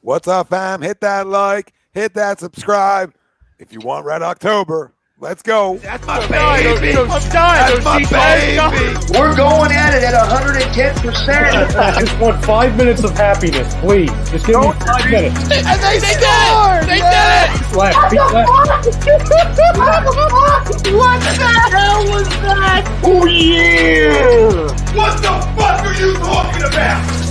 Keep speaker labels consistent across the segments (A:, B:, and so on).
A: What's up, fam? Hit that like, hit that subscribe. If you want Red October, let's go.
B: That's my baby. That's my baby.
C: We're going at it at 110%.
D: I just want 5 minutes of happiness, please. Just give me 5 minutes.
B: And they scored! They did it!
D: Left, feet left.
C: What the hell was that? Oh, yeah!
B: What the fuck are you talking about?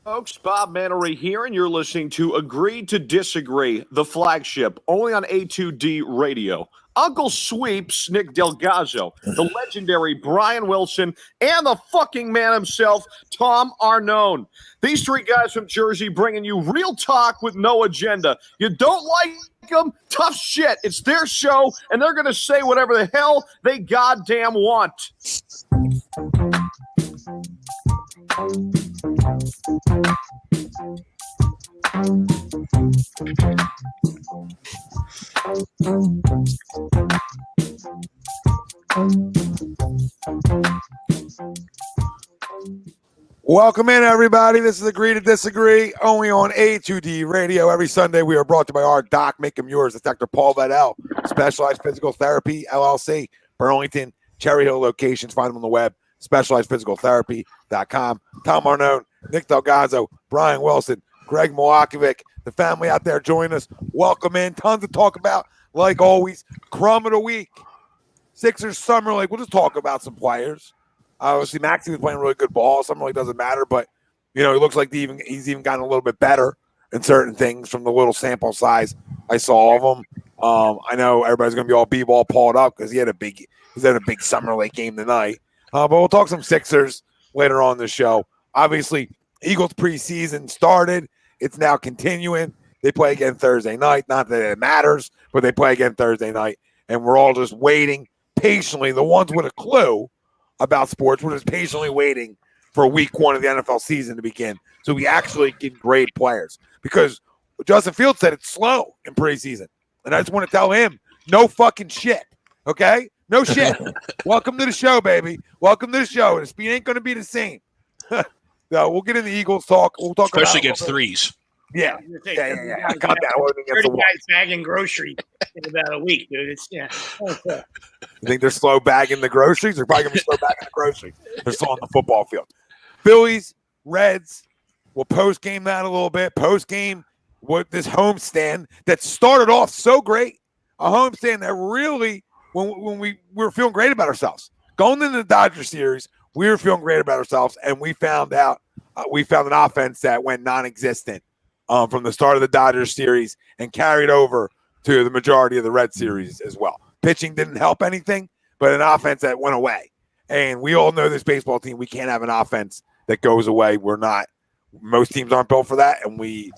E: Folks, Bob Mannery here, and you're listening to Agree to Disagree, the flagship, only on A2D Radio. Uncle Sweeps, Nick DelGozzo, the legendary Brian Wilson, and the fucking man himself, Tom Arnone. These three guys from Jersey bringing you real talk with no agenda. You don't like them? Tough shit. It's their show, and they're going to say whatever the hell they goddamn want.
A: Welcome in, everybody. This is Agree to Disagree, only on A2D Radio. Every Sunday, we are brought to you by our doc, make them yours. It's Dr. Paul Vidal, Specialized Physical Therapy, LLC, Burlington, Cherry Hill locations. Find them on the web, specializedphysicaltherapy.com. Tom Arnone, Nick DelGozzo, Brian Wilson, Greg Milakovic, the family out there join us. Welcome in. Tons to talk about, like always. Crumb of the week. Sixers Summer League. We'll just talk about some players. Obviously, Maxey was playing really good ball. Summer League doesn't matter, but, you know, he looks like he's even gotten a little bit better in certain things from the little sample size I saw of him. I know everybody's going to be all b-ball pawed up because he's had a big Summer League game tonight. But we'll talk some Sixers later on in the show. Obviously, Eagles preseason started. It's now continuing. They play again Thursday night. Not that it matters, but they play again Thursday night. And we're all just waiting patiently. The ones with a clue about sports, we're just patiently waiting for week one of the NFL season to begin so we actually can grade players. Because Justin Fields said it's slow in preseason. And I just want to tell him, no fucking shit, okay? No shit. Welcome to the show, baby. Welcome to the show. The speed ain't going to be the same. No, we'll get in the Eagles talk. We'll talk
F: especially against threes.
A: Yeah. Calm down.
C: 30 guys bagging groceries in about a week, dude.
A: You think they're slow bagging the groceries? They're probably going to be slow bagging the groceries. They're still on the football field. Phillies, Reds, we'll post-game that a little bit. Post-game, what this homestand that started off so great. A homestand that really, when we were feeling great about ourselves. Going into the Dodger series, we were feeling great about ourselves, and we found out we found an offense that went non-existent from the start of the Dodgers series and carried over to the majority of the Red series as well. Pitching didn't help anything, but an offense that went away. And we all know this baseball team, we can't have an offense that goes away. Most teams aren't built for that, and we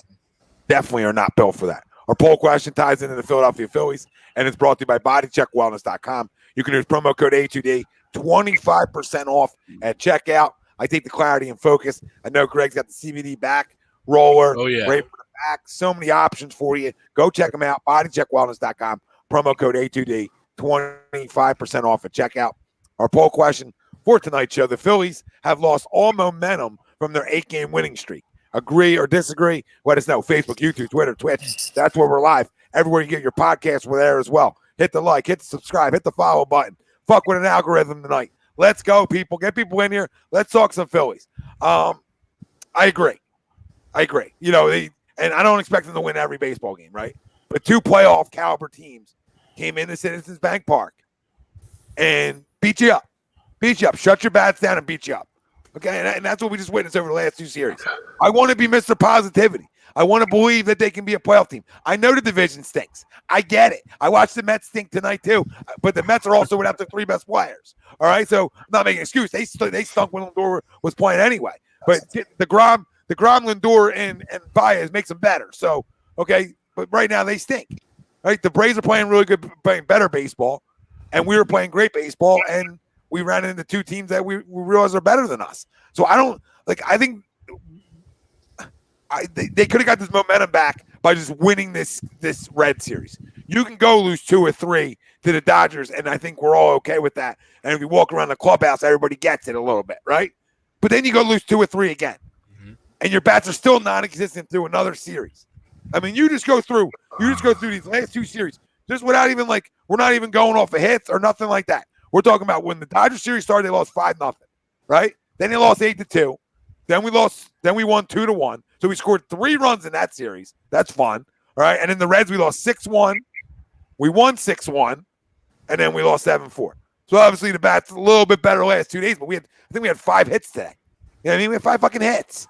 A: definitely are not built for that. Our poll question ties into the Philadelphia Phillies, and it's brought to you by bodycheckwellness.com. You can use promo code A2D, 25% off at checkout. I take the clarity and focus. I know Greg's got the CBD back roller.
F: Oh, yeah.
A: Great for the back. So many options for you. Go check them out. Bodycheckwellness.com. Promo code A2D, 25% off at checkout. Our poll question for tonight's show: the Phillies have lost all momentum from their 8-game winning streak. Agree or disagree? Let us know. Facebook, YouTube, Twitter, Twitch. That's where we're live. Everywhere you get your podcast, we're there as well. Hit the like, hit the subscribe, hit the follow button. Fuck with an algorithm tonight. Let's go, people. Get people in here. Let's talk some Phillies. I agree. You know, and I don't expect them to win every baseball game, right? But two playoff caliber teams came into Citizens Bank Park and beat you up. Shut your bats down and beat you up. Okay, and that's what we just witnessed over the last two series. I want to be Mr. Positivity. I want to believe that they can be a playoff team. I know the division stinks. I get it. I watched the Mets stink tonight too. But the Mets are also without their three best players. All right, so I'm not making an excuse. They stunk when Lindor was playing anyway. But the Grom, Lindor, and Baez makes them better. So, okay, but right now they stink. Right, the Braves are playing really good, playing better baseball, and we were playing great baseball, and we ran into two teams that we realize are better than us. So I think they could have got this momentum back by just winning this Red series. You can go lose 2 or 3 to the Dodgers, and I think we're all okay with that. And if you walk around the clubhouse, everybody gets it a little bit, right? But then you go lose 2 or 3 again, and your bats are still non-existent through another series. I mean, you just go through these last 2 series just without even we're not even going off of hits or nothing like that. We're talking about when the Dodgers series started, they lost 5-0, right? Then they lost 8-2. Then we won 2-1. So we scored 3 runs in that series. That's fun. All right. And in the Reds, we lost 6-1. We won 6-1. And then we lost 7-4. So obviously the bat's a little bit better the last 2 days, but I think we had 5 hits today. You know what I mean? We had 5 fucking hits.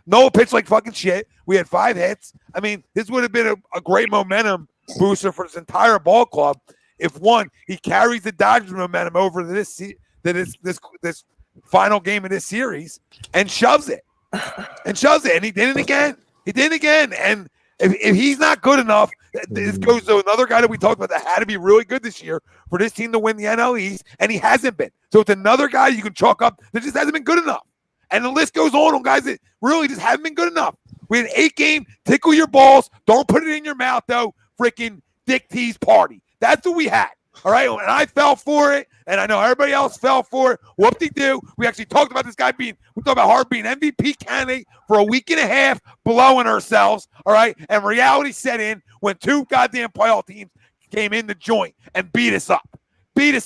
A: Nola pitched like fucking shit. We had 5 hits. I mean, this would have been a great momentum booster for this entire ball club if he carries the Dodgers momentum over to this final game of this series and shoves it. And he did it again. And if he's not good enough, this goes to another guy that we talked about that had to be really good this year for this team to win the NL East, and he hasn't been. So it's another guy you can chalk up that just hasn't been good enough. And the list goes on guys that really just haven't been good enough. We had an 8-game, tickle your balls, don't put it in your mouth, though, freaking Dick T's party. That's what we had. All right, and I fell for it, and I know everybody else fell for it. Whoop-de-doo. We actually talked about this guy we talked about Hart being MVP candidate for a week and a half, blowing ourselves, all right? And reality set in when 2 goddamn playoff teams came in the joint and beat us up. And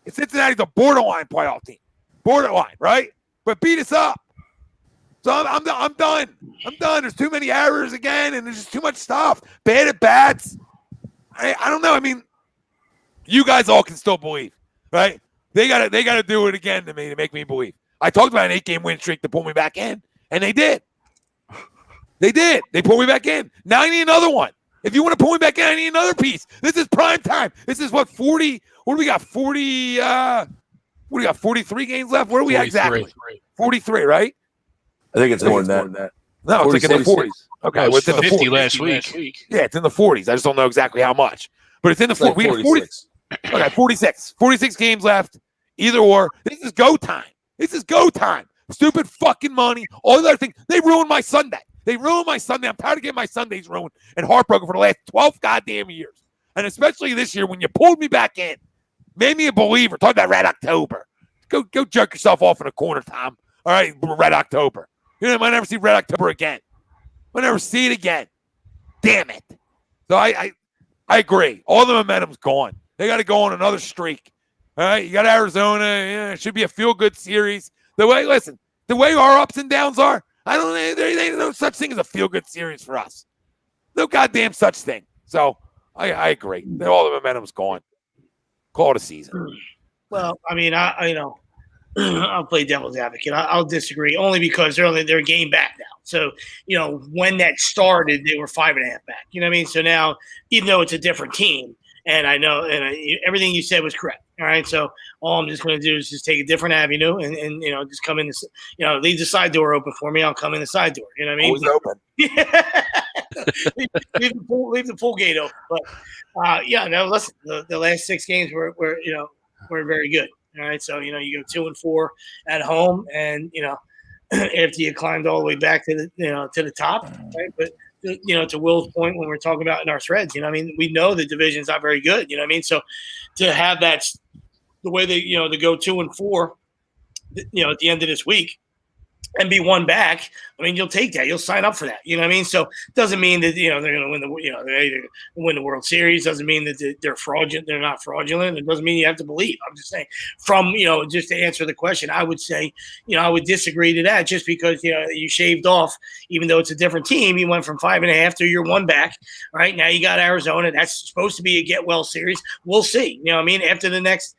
A: Cincinnati's a borderline playoff team. Borderline, right? But beat us up. So I'm done. There's too many errors again, and there's just too much stuff. Bad at bats. I don't know. I mean, you guys all can still believe, right? They gotta do it again to make me believe. I talked about an 8-game win streak to pull me back in, and they did. They pulled me back in. Now I need another one. If you want to pull me back in, I need another piece. This is prime time. This is 40. What do we got? 40. What do we got? 43 games left. Where are we at exactly? 43, right?
F: I think it's more than that.
A: No, it's like in the 40s. Okay,
B: it's
A: in the
B: 50
A: 40s.
B: last week.
A: Yeah, it's in the 40s. I just don't know exactly how much. But it's in the 40s. We had 46. Okay, 46. 46 games left. Either or. This is go time. Stupid fucking money. All the other things. They ruined my Sunday. I'm tired of getting my Sundays ruined and heartbroken for the last 12 goddamn years. And especially this year when you pulled me back in. Made me a believer. Talk about Red October. Go jerk yourself off in a corner, Tom. All right, Red October. You know, I might never see Red October again. I'll never see it again. Damn it. So I agree. All the momentum's gone. They got to go on another streak. All right, you got Arizona. Yeah, it should be a feel-good series. The way our ups and downs are, there ain't no such thing as a feel-good series for us. No goddamn such thing. So I agree. All the momentum's gone. Call it a season.
C: Well, I mean, I'll play devil's advocate. I'll disagree only because they're a game back now. So, when that started, they were 5.5 back. You know what I mean? So now, even though it's a different team, and I know, everything you said was correct. All right. So all I'm just going to do is just take a different avenue and just come in, leave the side door open for me. I'll come in the side door. You know what I mean?
A: Always open.
C: leave the pool gate open. But listen, the last 6 games were very good. All right. So, you go 2-4 at home and, after you climbed all the way back to the top, right? But to Will's point when we're talking about in our threads, we know the division's not very good. You know what I mean? So to have that, the way they, to go 2-4, at the end of this week and be 1 back, you'll take that. You'll sign up for that. You know what I mean? So it doesn't mean that, they're going to win they win the World Series. Doesn't mean that they're fraudulent. They're not fraudulent. It doesn't mean you have to believe. I'm just saying just to answer the question, I would say, I would disagree to that just because, you shaved off, even though it's a different team, you went from 5.5 to you're 1 back. All right. Now you got Arizona. That's supposed to be a get well series. We'll see. You know what I mean? After the next,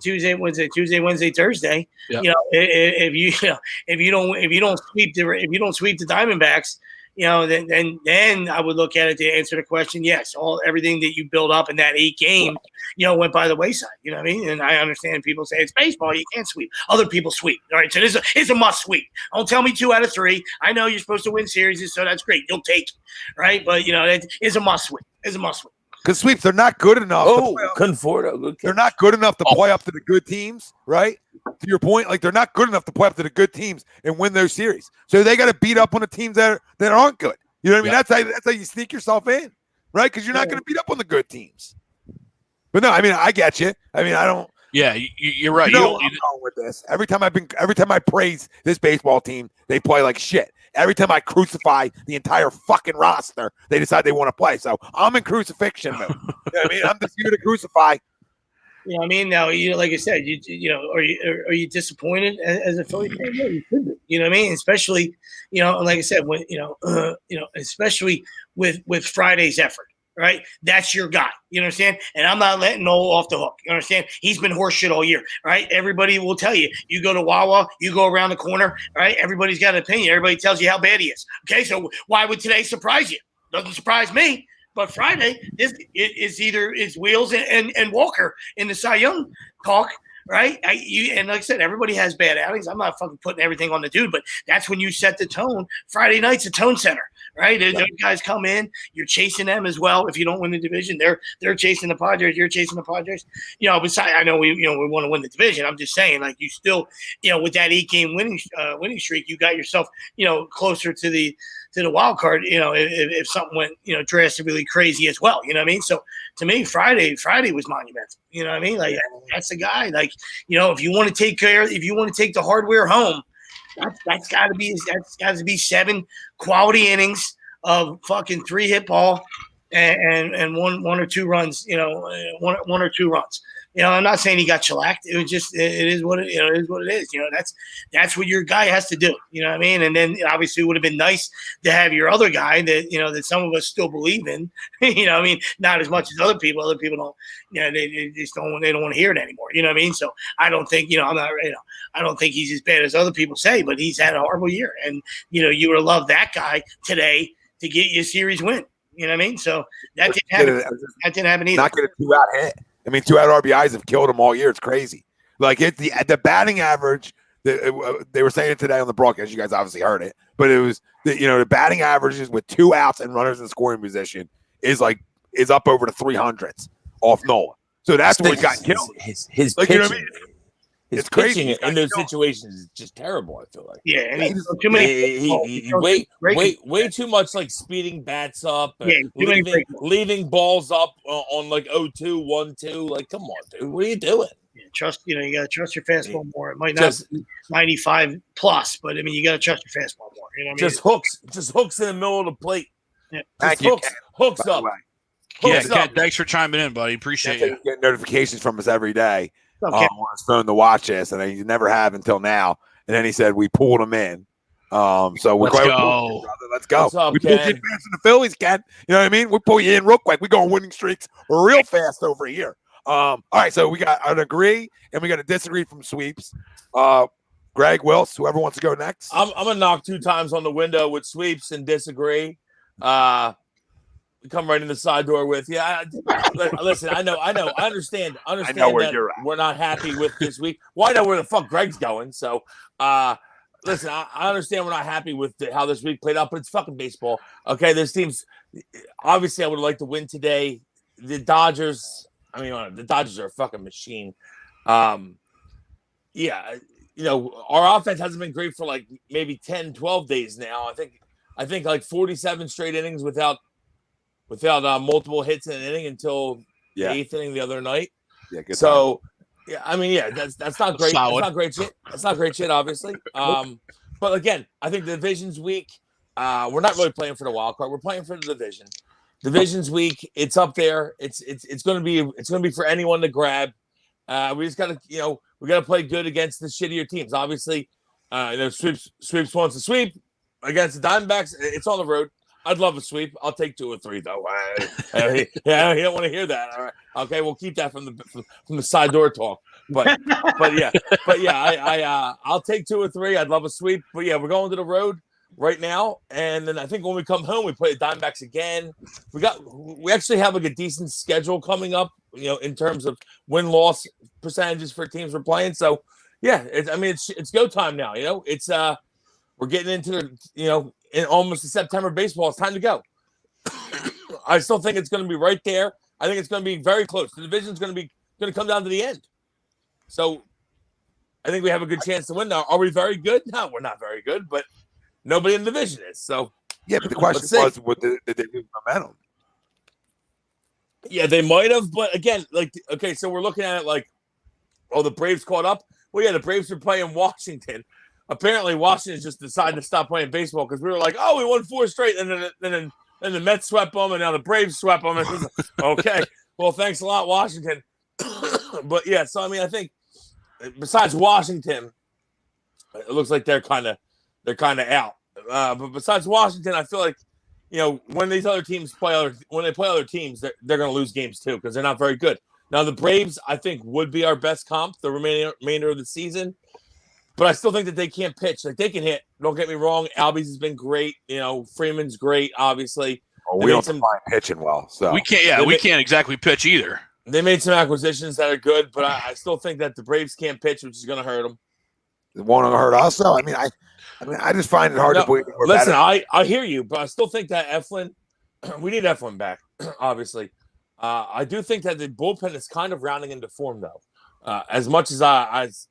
C: Tuesday, Wednesday, Thursday. Yep. If you don't sweep the Diamondbacks, then I would look at it to answer the question. Yes, everything that you build up in that 8 game, went by the wayside. You know what I mean? And I understand people say it's baseball, you can't sweep. Other people sweep. All right, so it's a must sweep. Don't tell me 2 out of 3. I know you're supposed to win series, so that's great. You'll take it, right? But it's a must sweep. It's a must sweep.
A: Because sweeps, they're not good enough.
F: They're
A: not good enough to play up to the good teams, right? To your point, they're not good enough to play up to the good teams and win those series. So they got to beat up on the teams that aren't good. You know what I mean? That's how you sneak yourself in, right? Because you're not going to beat up on the good teams. But no, I mean, I get you. I mean, I don't.
B: Yeah, you're right.
A: You know where I'm going with this. Every time I praise this baseball team, they play like shit. Every time I crucify the entire fucking roster, they decide they want to play. So I'm in crucifixion mode. You know what I mean? I'm just here to crucify.
C: You know what I mean? Now, like I said, you know, are you disappointed as a Philly fan? Yeah, you should be. You know what I mean? Especially, you know, like I said, when especially with Friday's effort. Right, that's your guy. You understand? And I'm not letting Nola off the hook. You understand? He's been horseshit all year. Right? Everybody will tell you. You go to Wawa, you go around the corner. Right? Everybody's got an opinion. Everybody tells you how bad he is. Okay, so why would today surprise you? Doesn't surprise me. But Friday is either Wheels and Walker in the Cy Young talk. Right? And like I said, everybody has bad outings. I'm not fucking putting everything on the dude, but that's when you set the tone. Friday night's a tone setter. Right? Those guys come in, you're chasing them as well. If you don't win the division, they're chasing the Padres, you're chasing the Padres. You know, besides, I know we want to win the division. I'm just saying, like, you still, you know, with that 8-game winning streak, you got yourself, you know, closer to the wild card, you know, if something went, you know, drastically crazy as well. You know what I mean? So to me, Friday was monumental. You know what I mean? Like, that's the guy. Like, you know, if you want to take the hardware home, that's got to be 7 quality innings of fucking 3-hit ball and one or two runs. You know, one or two runs. You know, I'm not saying he got shellacked. It was just it is what it is what it is. You know, that's what your guy has to do. You know what I mean? And then obviously it would have been nice to have your other guy that, you know, that some of us still believe in. You know what I mean? Not as much as other people. Other people don't. You know, they just don't want to hear it anymore. You know what I mean? So I don't think, you know, I don't think he's as bad as other people say, but he's had a horrible year. And, you know, you would have loved that guy today to get you a series win. You know what I mean? So that didn't happen either.
A: Not get a 2-out hit. I mean, 2-out RBIs have killed him all year. It's crazy. Like, it's the batting average. They were saying it today on the broadcast. You guys obviously heard it, but it was the batting averages with 2 outs and runners in scoring position is up over the 300s off Nola. So that's what he's gotten killed.
F: His
A: like,
F: pitching,
A: you know what I mean?
F: His
A: It's crazy.
F: pitching in those situations is just terrible. I feel like.
C: Yeah, and he's too many.
F: He way too much, like, speeding bats up, leaving balls up on like 0-2, 1-2. Like, come on, dude, what are you doing?
C: Yeah, you got to trust your fastball more. It might not be 95 plus, but I mean, you got to trust your fastball more. You know what I mean?
F: Just hooks in the middle of the plate.
C: Yeah.
A: Thank you,
F: hooks up.
B: Ken, thanks for chiming in, buddy. Appreciate it.
A: Get notifications from us every day.
C: Okay.
A: On his phone to watch this, and he never have until now. And then he said we pulled him in. So we're
B: Let's go.
A: Let's go.
F: What's up,
A: We pulled you
F: Ken?
A: in fast in the Phillies, Ken. You know what I mean? We pull you in real quick. We go on winning streaks real fast over here. All right, so we got an agree and we got a disagree from sweeps. Greg, Wills, whoever wants to go next.
F: I'm gonna knock 2 times on the window with sweeps and disagree. Come right in the side door with you. Listen, I understand. I know where you're at. We're not happy with this week. Well, I know where the fuck Greg's going. So, listen, I understand we're not happy with how this week played out, but it's fucking baseball. Okay, this team's obviously I would like to win today. The Dodgers. I mean, the Dodgers are a fucking machine. Yeah, you know, our offense hasn't been great for like maybe 10, 12 days now. I think like 47 straight innings without multiple hits in an inning until the 8th inning the other night.
A: Yeah, good.
F: So, yeah, I mean, yeah, that's not great.
B: Solid.
F: That's not great shit. That's not great shit, obviously. But again, I think the division's weak. We're not really playing for the wild card. We're playing for the division. Division's weak. It's up there. It's going to be for anyone to grab. We just got to, we got to play good against the shittier teams. Obviously, sweeps wants to sweep against the Diamondbacks. It's on the road. I'd love a sweep. I'll take 2 or 3 though. Yeah, he don't want to hear that. All right, okay, we'll keep that from the side door talk. But yeah, I'll take 2 or 3. I'd love a sweep. But yeah, we're going to the road right now, and then I think when we come home, we play the Diamondbacks again. We actually have like a decent schedule coming up, in terms of win-loss percentages for teams we're playing. So yeah, it's go time now. It's we're getting into the in almost the September baseball. It's time to go. I still think it's going to be right there. I think it's going to be very close. The division's going to come down to the end. So I think we have a good chance to win now. Are we very good? No, we're not very good, but nobody in the division is. So
A: yeah, but the question was, did they lose momentum?
F: Yeah, they might have, but again, like, okay, so we're looking at it like, oh, the Braves caught up. Well, yeah, the Braves were playing Washington. Apparently, Washington just decided to stop playing baseball because we were like, oh, we won 4 straight, and then the Mets swept them, and now the Braves swept them. And it was like, okay, well, thanks a lot, Washington. But yeah, so I mean, I think besides Washington, it looks like they're kind of out. But besides Washington, I feel like, when these other teams play other teams, they're going to lose games too because they're not very good. Now, the Braves, I think, would be our best comp the remainder of the season. But I still think that they can't pitch. Like, they can hit. Don't get me wrong. Albies has been great. Freeman's great, obviously.
A: Well, we don't define pitching well. So
B: we can't. Yeah, we can't exactly pitch either.
F: They made some acquisitions that are good, but I still think that the Braves can't pitch, which is going to hurt them.
A: It won't hurt us, though. I mean, I just find it hard to believe.
F: Listen, I hear you, but I still think that Eflin, we need Eflin back, obviously. I do think that the bullpen is kind of rounding into form, though. As much as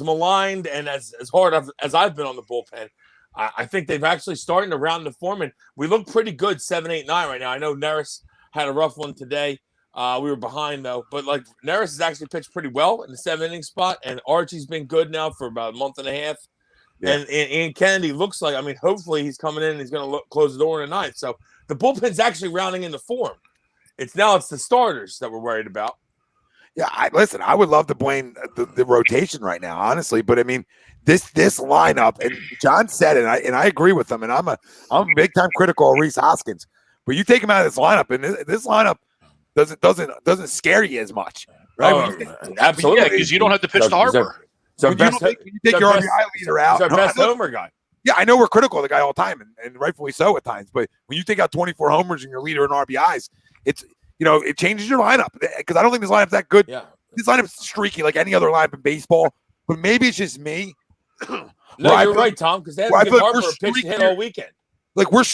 F: maligned and as hard as I've been on the bullpen, I think they've actually starting to round the form, and we look pretty good 7, 8, 9 right now. I know Neris had a rough one today. We were behind, though. But, like, Neris has actually pitched pretty well in the 7-inning spot, and Archie's been good now for about a month and a half. Yeah. And Kennedy looks like, I mean, hopefully he's coming in and he's going to close the door in the ninth. So the bullpen's actually rounding into form. It's the starters that we're worried about.
A: Yeah, I would love to blame the rotation right now, honestly. But, I mean, this lineup, and John said it, and I agree with him, and I'm big-time critical of Rhys Hoskins. But you take him out of this lineup, and this lineup doesn't scare you as much, right?
F: Absolutely.
B: Yeah, because you don't have to pitch to Harper.
A: So you take your RBI leader out.
F: He's our best homer guy.
A: Yeah, I know we're critical of the guy all the time, and rightfully so at times. But when you take out 24 homers and your leader in RBIs, it changes your lineup. Because I don't think this lineup's that good. Yeah. This lineup's streaky like any other lineup in baseball. But maybe it's just me.
F: No, you're right, Tom, because they haven't given Harper a pitch hit all weekend.
A: Like we're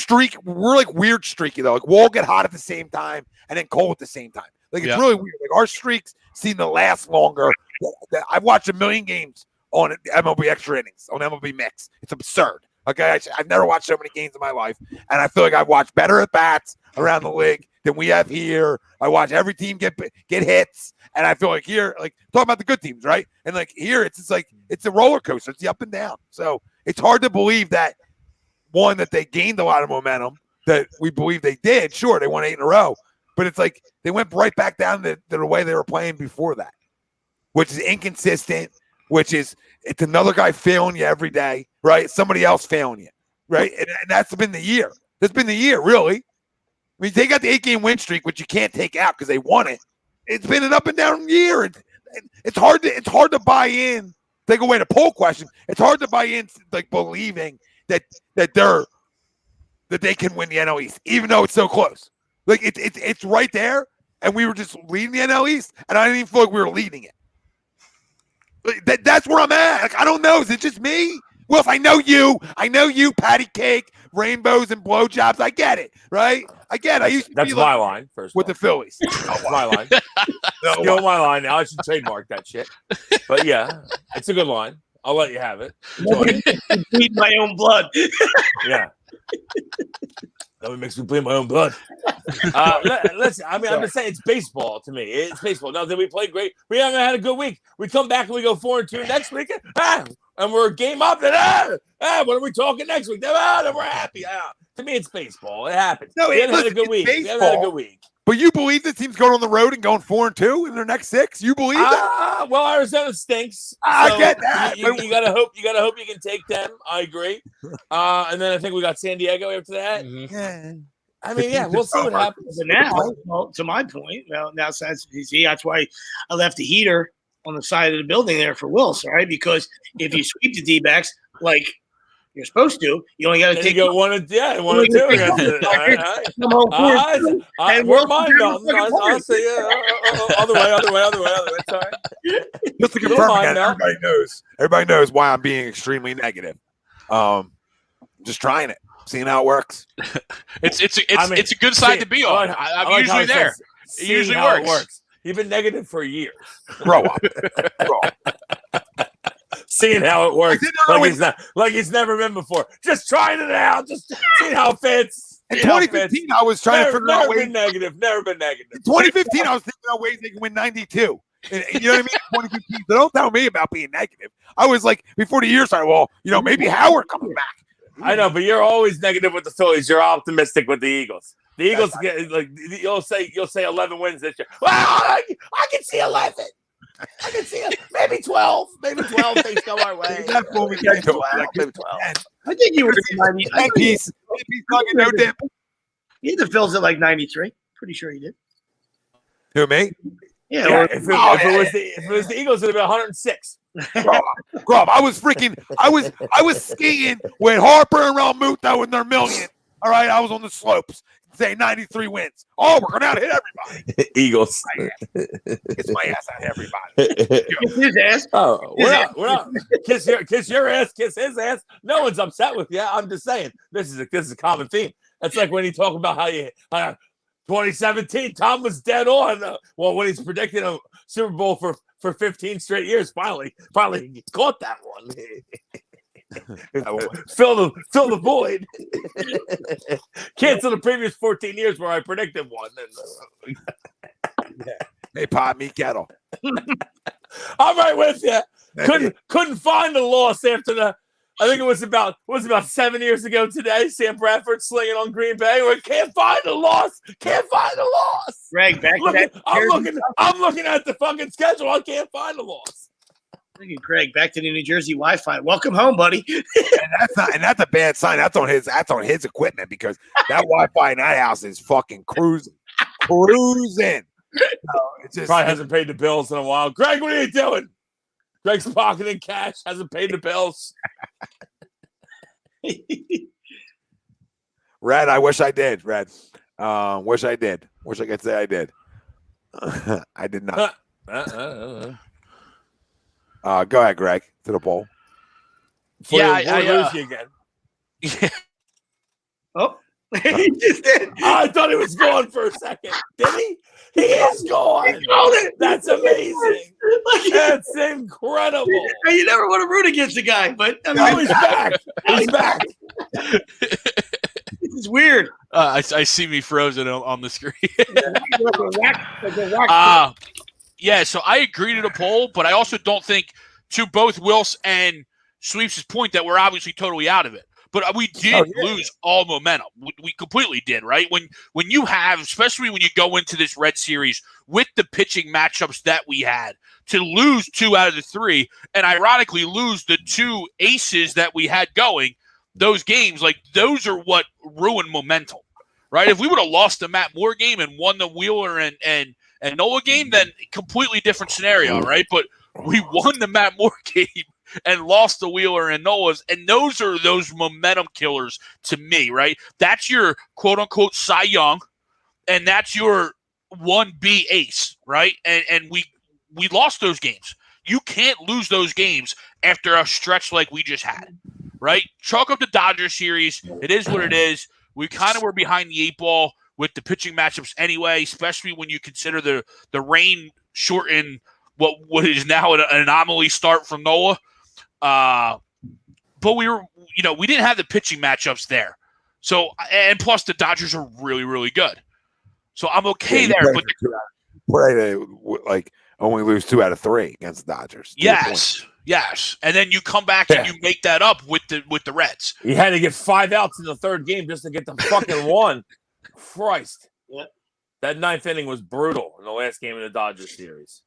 A: like weird streaky though. Like we'll all get hot at the same time and then cold at the same time. Like it's really weird. Like our streaks seem to last longer. I've watched 1 million games on MLB extra innings on MLB mix. It's absurd. Okay, I've never watched so many games in my life, and I feel like I've watched better at bats around the league than we have here. I watch every team get hits, and I feel like here, like talking about the good teams, right? And like here, it's just like it's a roller coaster. It's the up and down. So it's hard to believe that that they gained a lot of momentum that we believe they did. Sure, they won 8 in a row, but it's like they went right back down to the way they were playing before that, which is inconsistent. It's another guy failing you every day, right? Somebody else failing you, right? And that's been the year. That's been the year, really. I mean, take out the 8-game win streak, which you can't take out because they won it. It's been an up and down year. It's hard to buy in. Take away the poll question. It's hard to buy in, like believing that they can win the NL East, even though it's so close. Like it's right there, and we were just leading the NL East, and I didn't even feel like we were leading it. That's where I'm at. Like, I don't know. Is it just me? Well, if I know you, patty cake, rainbows, and blowjobs. I get it, right? I get it. I used to
F: That's my line, first
A: with the Phillies.
F: That's my line. Steal my line now. I should trademark that shit. But yeah, it's a good line. I'll let you have it.
C: Bleed my own blood.
F: Yeah. That makes me bleed my own blood. Listen, I mean, I'm just saying it's baseball to me. It's baseball. Now, did we play great? We haven't had a good week. We come back and we go 4-2 next weekend. And we're a game up. And what are we talking next week? Then we're happy. To me, it's baseball. It happens. No, we haven't had a good week. We haven't had a good week.
A: But you believe the team's going on the road and going 4-2 in their next 6? You believe that?
F: Well, Arizona stinks.
A: I get that.
F: You gotta hope you can take them. I agree. And then I think we got San Diego after that.
A: Mm-hmm. Yeah.
F: I mean, yeah, we'll see what happens.
C: But now, well, to my point, now since that's why I left the heater on the side of the building there for Wills, all right? Because if you sweep the D-backs like you're supposed to, you only got to take
F: 1 and 2. We're mine, though. I'll say other way. Sorry.
A: Just to confirm again, everybody knows why I'm being extremely negative. Just trying it, seeing how it works.
B: It's a good side to be on. I'm usually there. It usually works.
F: You've been negative for years.
A: Grow up.
F: Seeing how it works, like he's never been before. Just trying it out. Just seeing how it fits.
A: In 2015, I was trying to figure out ways.
F: Never been negative.
A: In 2015, I was thinking about ways they can win 92. And you know what I mean? 2015. So don't tell me about being negative. I was like, before the year started, well, maybe Howard comes back.
F: I know, but you're always negative with the Phillies. You're optimistic with the Eagles. The Eagles get like you'll say 11 wins this year. Well, I can see 11. I can see it. Maybe 12. Maybe 12 things go our way.
A: That's what we get to.
F: 12. Maybe 12.
C: I think you were 90.
A: That piece. No dip.
C: You had the Phils at like 93. Pretty sure you did.
A: Who, me?
C: Yeah.
F: If it was the Eagles, it'd be 106.
A: Grub, I was skiing with Harper and Realmuto in their million. All right, I was on the slopes. Say 93 wins. Oh, we're gonna out hit everybody.
F: Eagles.
A: Kiss my ass out everybody.
C: Kiss his ass.
F: Oh, we're not. Kiss your ass. Kiss his ass. No one's upset with you. I'm just saying this is a common theme. That's like when you talk about how you 2017. Tom was dead on. When he's predicting a Super Bowl for 15 straight years, finally he caught that one. Fill the void. Cancel the previous 14 years where I predicted one.
A: Hey, pot me kettle.
F: I'm right with you. Couldn't find the loss after I think it was about 7 years ago today. Sam Bradford slinging on Green Bay. We can't find the loss.
C: Greg, back to that.
F: I'm looking at the fucking schedule. I can't find the loss.
C: Look at Greg, back to the New Jersey Wi-Fi. Welcome home, buddy.
A: and that's a bad sign. That's on his equipment because that Wi-Fi in that house is fucking cruising. It just
F: probably hasn't paid the bills in a while. Greg, what are you doing? Greg's pocketing cash, hasn't paid the bills.
A: Red, I wish I did. Red, wish I did. Wish I could say I did. I did not. Go ahead, Greg, to the poll.
F: I lose you again.
B: Yeah.
C: Oh, he just did.
F: I thought he was gone for a second. Did he? He is gone. That's amazing. That's incredible.
C: Hey, you never want to root against the guy, but
F: he's back. He's back.
C: This is weird.
B: I see me frozen on the screen. Yeah, so I agree to the poll, but I also don't think, to both Wills and Sweeps' point, that we're obviously totally out of it. But we did lose all momentum. We completely did, right? When you have, especially when you go into this Red Series with the pitching matchups that we had, to lose 2 out of the 3, and ironically lose the 2 aces that we had going, those games, like those are what ruined momentum, right? If we would have lost the Matt Moore game and won the Wheeler and Nola game, then completely different scenario, right? But we won the Matt Moore game and lost the Wheeler and Nola's, and those are those momentum killers to me, right? That's your quote-unquote Cy Young, and that's your 1B ace, right? And we lost those games. You can't lose those games after a stretch like we just had, right? Chalk up the Dodgers series. It is what it is. We kind of were behind the 8 ball with the pitching matchups anyway, especially when you consider the rain shortened what is now an anomaly start from Nola. But we didn't have the pitching matchups there. So, and plus the Dodgers are really, really good. So I'm okay there. But
A: like only lose 2 out of 3 against the Dodgers.
B: Yes. And then you come back and you make that up with the Reds.
F: You had to get 5 outs in the 3rd game just to get the fucking 1. Christ.
C: Yep.
F: That 9th inning was brutal in the last game of the Dodgers series.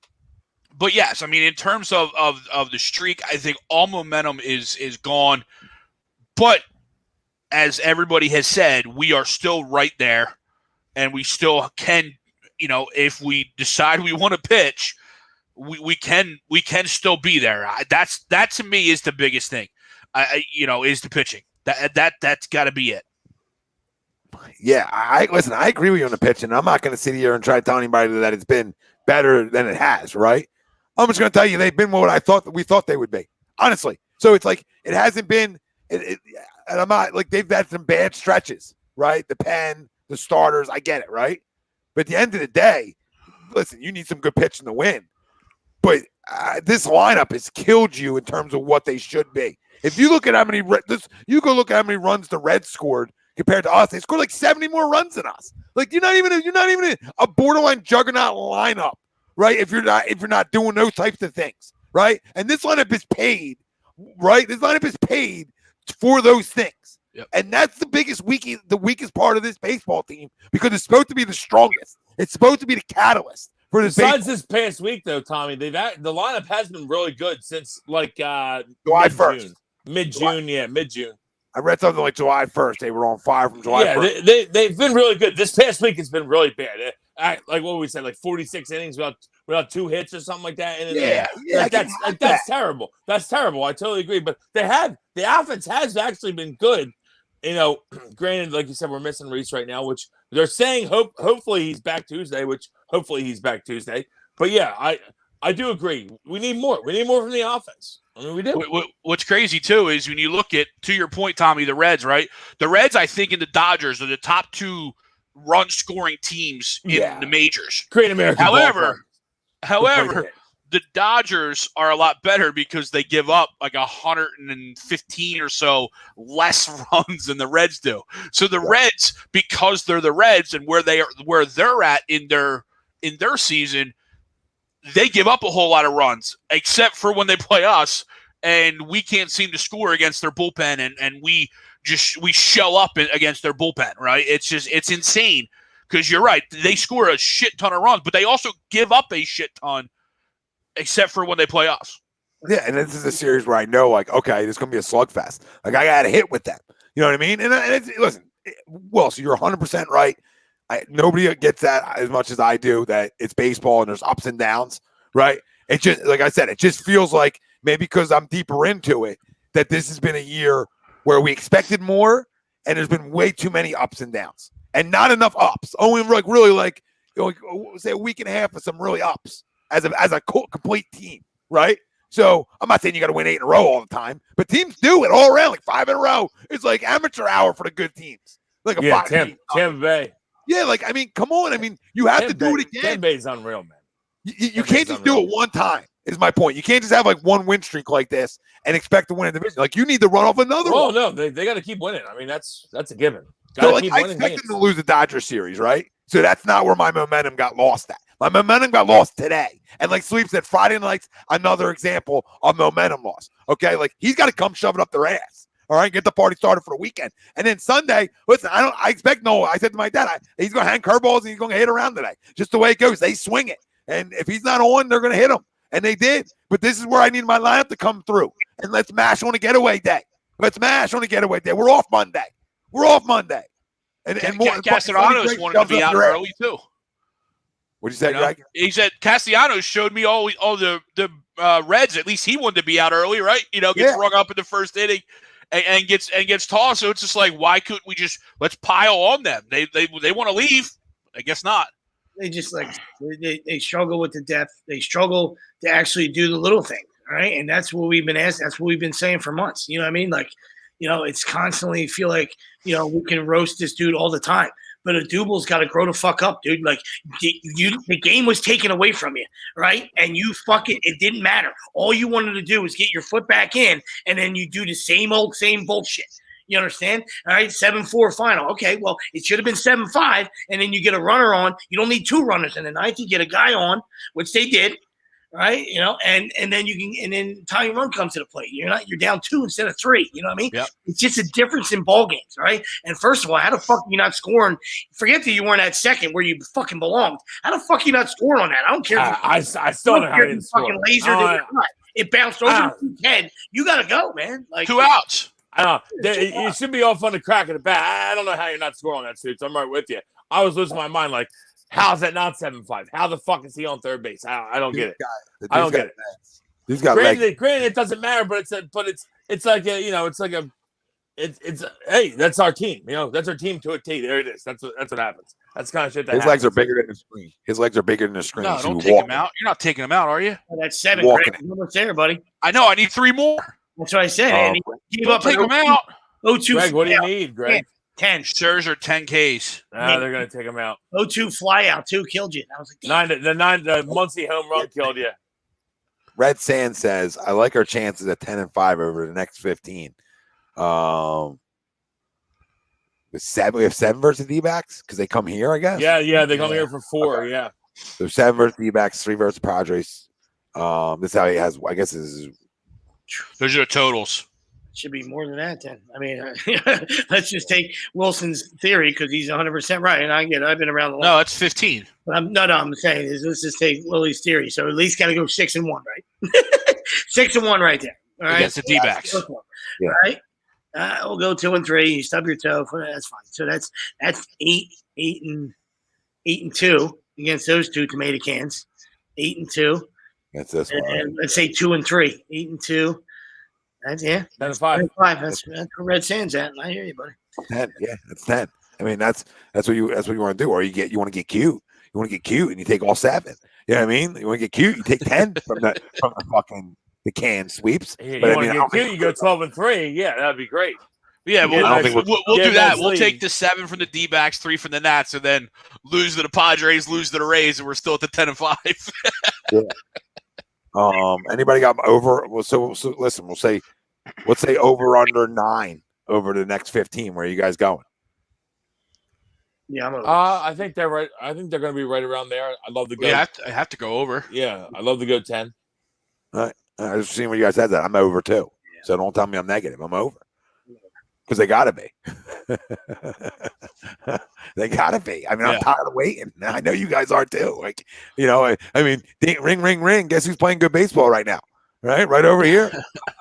B: But yes, I mean, in terms of the streak, I think all momentum is gone. But as everybody has said, we are still right there, and we still can, if we decide we want to pitch, we can still be there. That to me is the biggest thing. Is the pitching. That's got to be it.
A: Yeah, I agree with you on the pitching. I'm not going to sit here and try to tell anybody that it's been better than it has, right? I'm just going to tell you they've been what we thought they would be, honestly. So it's like it hasn't been, and I'm not like they've had some bad stretches, right? The pen, the starters, I get it, right? But at the end of the day, listen, you need some good pitching to win. But this lineup has killed you in terms of what they should be. If you look at how many runs the Reds scored compared to us. They scored like 70 more runs than us. Like you're not even a borderline juggernaut lineup, right? If you're not doing those types of things, right? And this lineup is paid, right? This lineup is paid for those things.
B: Yep.
A: And that's the weakest part of this baseball team because it's supposed to be the strongest. It's supposed to be the catalyst for this.
F: Besides this past week, though, Tommy, the lineup has been really good since like
A: July 1st.
F: Mid-June.
A: I read something like July 1st. They were on fire from July 1st.
F: Yeah, they've been really good. This past week has been really bad. Like what we said, like 46 innings without 2 hits or something like that. And that's terrible. That's terrible. I totally agree. But the offense has actually been good. You know, granted, like you said, we're missing Reese right now, which they're saying hopefully he's back Tuesday, But yeah, I do agree. We need more. We need more from the offense. I mean, we do.
B: What's crazy, too, is when you look at, to your point, Tommy, the Reds, right? The Reds, I think, and the Dodgers are the top 2 run-scoring teams in the majors.
F: Great American.
B: However, the Dodgers are a lot better because they give up like 115 or so less runs than the Reds do. So the Reds, because they're the Reds and where they're at in their season, they give up a whole lot of runs, except for when they play us, and we can't seem to score against their bullpen, and we show up against their bullpen, right? It's insane because you're right. They score a shit ton of runs, but they also give up a shit ton, except for when they play us.
A: Yeah, and this is a series where I know, like, okay, this is going to be a slugfest. Like, I got to hit with them. You know what I mean? And listen, Will, so you're 100% right. Nobody gets that as much as I do, that it's baseball and there's ups and downs, right? It just, like I said, it just feels like maybe because I'm deeper into it, that this has been a year where we expected more and there's been way too many ups and downs and not enough ups. Only say a week and a half of some really ups as a complete team, right? So I'm not saying you got to win 8 in a row all the time, but teams do it all around, like 5 in a row. It's like amateur hour for the good teams. Like a 5
F: Tampa Bay.
A: Yeah, like, I mean, come on. I mean, you have to do it again.
F: Tampa Bay's unreal, man.
A: You can't just do it one time, is my point. You can't just have like one win streak like this and expect to win a division. Like, you need to run off another one.
F: Oh, no, they got to keep winning. I mean, that's a given.
A: So, like, I expect them to lose the Dodgers series, right? So that's not where my momentum got lost at. My momentum got lost today. And like Sleep said, Friday night's another example of momentum loss. Okay, like, he's got to come shove it up their ass. All right, get the party started for the weekend. And then Sunday, listen, I expect Nola. I said to my dad, he's going to hang curveballs and he's going to hit around today. Just the way it goes. They swing it. And if he's not on, they're going to hit him. And they did. But this is where I need my lineup to come through. And let's mash on a getaway day. We're off Monday. And more.
B: Castellanos wanted to be out early, too.
A: What'd you say, Greg?
B: He said Castellanos showed me all the Reds. At least he wanted to be out early, right? Gets rung up in the first inning. And gets tossed, so it's just like, why couldn't we just let's pile on them? They want to leave, I guess not.
C: They just they struggle with the depth. They struggle to actually do the little thing, all right? And that's what we've been asked. That's what we've been saying for months. You know what I mean? Like, it's constantly feel like we can roast this dude all the time. But a Duble's got to grow the fuck up, dude. Like, the game was taken away from you, right? And it didn't matter. All you wanted to do was get your foot back in, and then you do the same bullshit. You understand? All right, 7-4 final. Okay, well, it should have been 7-5, and then you get a runner on. You don't need 2 runners in the ninth. You get a guy on, which they did. Right, and then then tying run comes to the plate. You're down 2 instead of 3. You know what I mean?
B: Yep.
C: It's just a difference in ball games, right? And first of all, how the fuck are you not scoring? Forget that you weren't at second where you fucking belonged. How the fuck are you not scoring on that? I don't care.
F: I still don't know how you didn't score.
C: Fucking laser it bounced over your head. You gotta go, man. Like
B: 2 outs.
F: You should be off on the crack of the bat. I don't know how you're not scoring on that, Suits. I'm right with you. I was losing my mind, like, how's that not 7-5? How the fuck is he on third base? I don't get it. I don't get it.
A: He's got
F: granted, it doesn't matter, but it's like hey, that's our team. That's our team to a T. There it is. That's what happens. That's kind of shit.
A: His legs are bigger than the screen. His legs are bigger than the screen.
B: No, don't take him out. You're not taking him out, are you?
C: That's 7. Greg. Almost there, buddy.
B: I know. I need 3 more.
C: That's what I said. And he gave up.
B: Take him out.
C: 0-2.
F: Greg, what do you need, Greg?
C: 10.
B: Scherzer 10 Ks.
F: They're gonna take him out.
C: 0-2 fly out 2 killed you. I was like,
F: the Muncie home run killed you.
A: Red Sand says, I like our chances at 10-5 over the next 15. We have 7 versus D-backs because they come here, I guess.
F: Yeah, they come here for 4.
A: Okay.
F: Yeah.
A: So 7 versus D-backs, 3 versus Padres. This is how he has. I guess this is.
B: Those are the totals.
C: Should be more than that then. I mean, let's just take Wilson's theory because he's 100% right. And I've been around the long.
B: No, that's 15.
C: But I'm saying is let's just take Willie's theory. So at least got to go 6-1, right? 6-1 right there. All right.
B: Against the D-backs.
A: Yeah.
C: All right. We'll go 2 and 3. You stub your toe. That's fine. So that's 8 and 2 against those 2 tomato cans. 8 and 2.
A: That's this one.
C: And let's say 2 and 3. 8 and 2. That's
F: 10 and 5.
C: That's where Red Sand's at. I hear you, buddy.
A: 10. Yeah, that's 10. I mean, that's what you want to do. Or you want to get cute. You want to get cute, and you take all 7. You know what I mean? You want to get cute, you take 10 from the fucking the can sweeps.
F: You
A: But I
F: want
A: mean,
F: to get cute, you go 12 and 3. Yeah, that'd be great.
B: Yeah,
A: I don't think
B: we'll do that. We'll
F: lead.
B: take the 7 from the D-backs, 3 from the Nats, and then lose to the Padres, lose to the Rays, and we're still at the 10 and 5.
A: Yeah. Anybody got over? Well, so listen. Let's say over under 9 over the next 15. Where are you guys going?
C: Yeah, I'm over.
F: I think they're right. I think they're going to be right around there. I'd love to go.
B: Yeah, I have to go over.
F: Yeah, I'd love to go 10.
A: All right. I was seeing what you guys said. That I'm over too. So don't tell me I'm negative. I'm over because they got to be. They got to be. I mean, I'm tired of waiting. I know you guys are too. Like, I mean, ring, ring, ring. Guess who's playing good baseball right now? Right over here.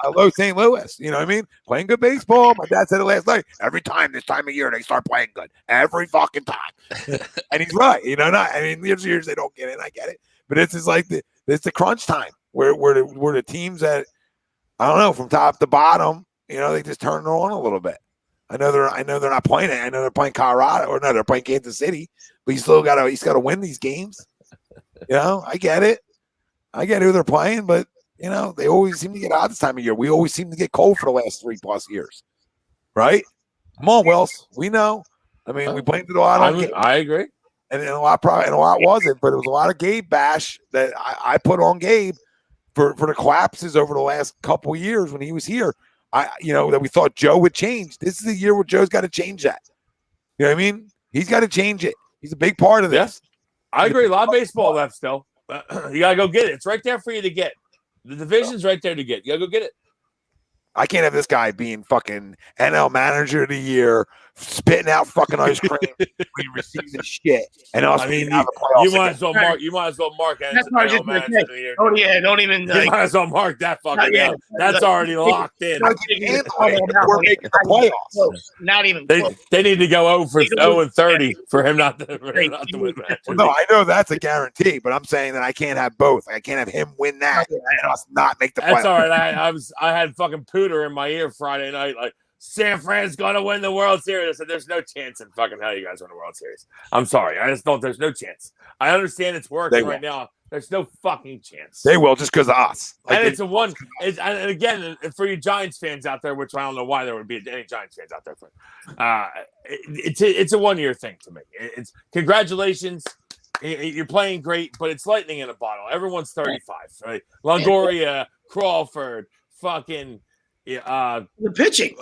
A: Hello, St. Louis. You know what I mean? Playing good baseball. My dad said it last night. Every time this time of year, they start playing good. Every fucking time. And he's right. I mean, there's years they don't get it. I get it. But it's just like it's the crunch time where the teams that, I don't know, from top to bottom, they just turn it on a little bit. I know they're not playing it. I know they're playing Colorado, or no, they're playing Kansas City. But he's got to win these games. I get it. I get who they're playing, but they always seem to get hot this time of year. We always seem to get cold for the last 3+ years, right? Come on, Wells. We know. I mean, we blamed it a lot on Gabe.
F: I agree.
A: And a lot wasn't, but it was a lot of Gabe bash that I put on Gabe for the collapses over the last couple of years when he was here. That we thought Joe would change. This is the year where Joe's got to change that. You know what I mean? He's got to change it. He's a big part of this.
F: I agree. A lot of baseball left still. You got to go get it. It's right there for you to get. The division's right there to get. You got to go get it.
A: I can't have this guy being fucking NL Manager of the Year, spitting out fucking ice cream when he receives his shit, and us being out of the playoffs.
F: You might as well mark.
C: That's not just
F: Manager of the Year.
C: Oh yeah, don't even.
F: You might as well mark that fucking down. That's already locked in.
A: We're making the playoffs.
C: Not even.
F: They need to go 0 and 30 for him not to win that.
A: No, I know that's a guarantee, but I'm saying that I can't have both. I can't have him win that and us not make the playoffs.
F: That's all right. I had fucking Pooter in my ear Friday night, like San Fran's gonna win the World Series. I said, "There's no chance in fucking hell you guys win the World Series." I'm sorry, I just don't. There's no chance. I understand it's working right now. There's no fucking chance.
A: They will just because of us.
F: Like, and it's a one. And again, for you Giants fans out there, which I don't know why there would be any Giants fans out there, for it's a 1 year thing to me. It's congratulations. You're playing great, but it's lightning in a bottle. Everyone's 35. Right? Longoria, Crawford, fucking.
C: The pitching,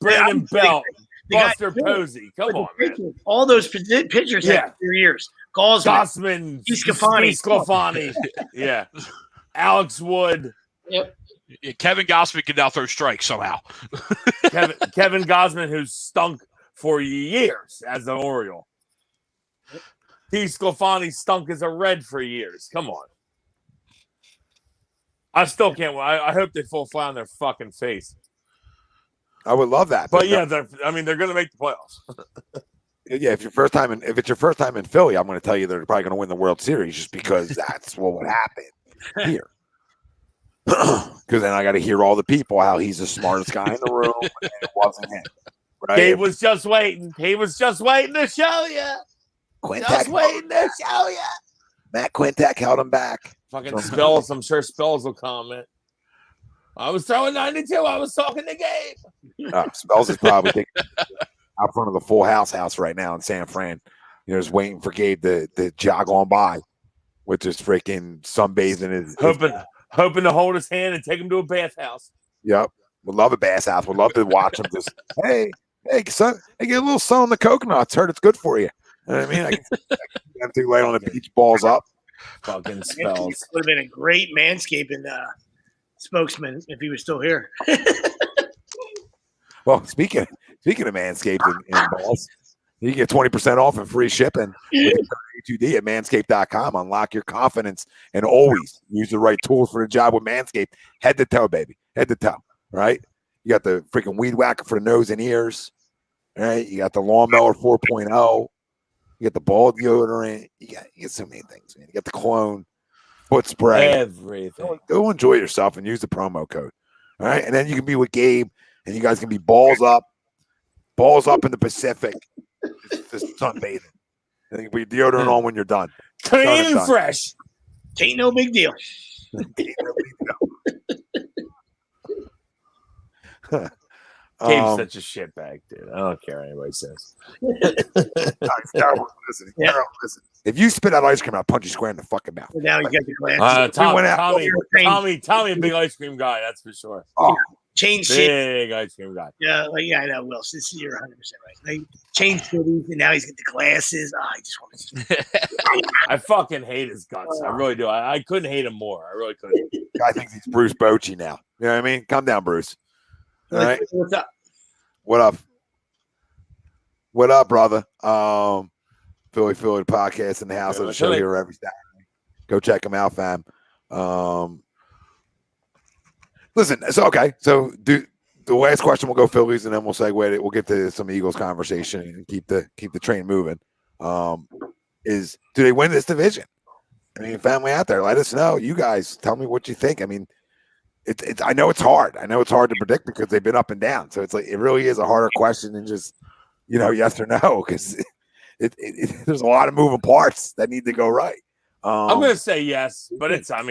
F: Brandon Belt, Buster Posey. Come on, man.
C: All those pitchers had 3 years.
F: Gossman, Sclafani. Yeah. Alex Wood.
C: Yep.
B: Yeah, Kevin Gossman can now throw strikes somehow.
F: Kevin Gossman, who's stunk for years as an Oriole. T. Sclafani stunk as a Red for years. Come on. I still can't. I hope they fall flat on their fucking face.
A: I would love that,
F: but yeah, they're going to make the playoffs.
A: Yeah, if it's your first time in Philly, I'm going to tell you they're probably going to win the World Series just because that's what would happen here. Because then I got to hear all the people how he's the smartest guy in the room, and it wasn't him. Right?
F: He was just waiting. He was just waiting to show you. Just waiting to show you.
A: Matt Quintek held him back.
F: Fucking Spells. I'm sure Spells will comment. I was throwing 92. I was talking to Gabe.
A: Spells is probably out front of the Full House right now in San Fran. Just waiting for Gabe to jog on by, with just freaking sunbathing
F: hoping to hold his hand and take him to a bathhouse.
A: Yep, would love a bathhouse. Would love to watch him just hey, Hey, son, hey, get a little sun on the coconuts. Heard it's good for you. You know what I mean? I can them too late on the beach, balls up.
F: Fucking spells.
C: Would have been a great manscaping spokesman if he was still here.
A: Well, speaking of Manscaped and balls, you get 20% off and free shipping with A2D at manscaped.com. Unlock your confidence and always use the right tools for the job with Manscaped. Head to toe, baby. Head to toe, right? You got the freaking weed whacker for the nose and ears, right? You got the lawnmower 4.0. You got the ball deodorant. You got so many things, man. You got the cologne, foot spray.
F: Everything.
A: Go enjoy yourself and use the promo code. All right. And then you can be with Gabe and you guys can be balls up in the Pacific. Just sunbathing. And you can be deodorant on when you're done.
F: Clean and fresh.
C: Ain't no big deal.
F: Gabe's such a shitbag, dude. I don't care what anybody says.
A: Listen, if you spit out ice cream, I'll punch you square in the fucking mouth.
C: Now you get the glass.
F: Tommy, big ice cream guy, that's for sure.
A: Oh,
C: change
F: big ice cream guy.
C: Yeah, I know, Will. You're 100% right. They changed cities, and now he's got the glasses. I just want to.
F: I fucking hate his guts. I really do. I couldn't hate him more. I really couldn't.
A: Guy thinks he's Bruce Bochy now. You know what I mean? Calm down, Bruce. All right.
C: What's up?
A: What up, brother? Philly podcast in the house of the show here every Saturday. Go check them out, fam. Listen, it's okay. So the last question will go Phillies, and then we'll segue it. We'll get to some Eagles conversation and keep the train moving. Is do they win this division? I mean, family out there, let us know. You guys tell me what you think. I mean, it's I know it's hard. I know it's hard to predict because they've been up and down. So it's like it really is a harder question than just yes or no, because there's a lot of moving parts that need to go right.
F: I'm going to say yes, but it's up.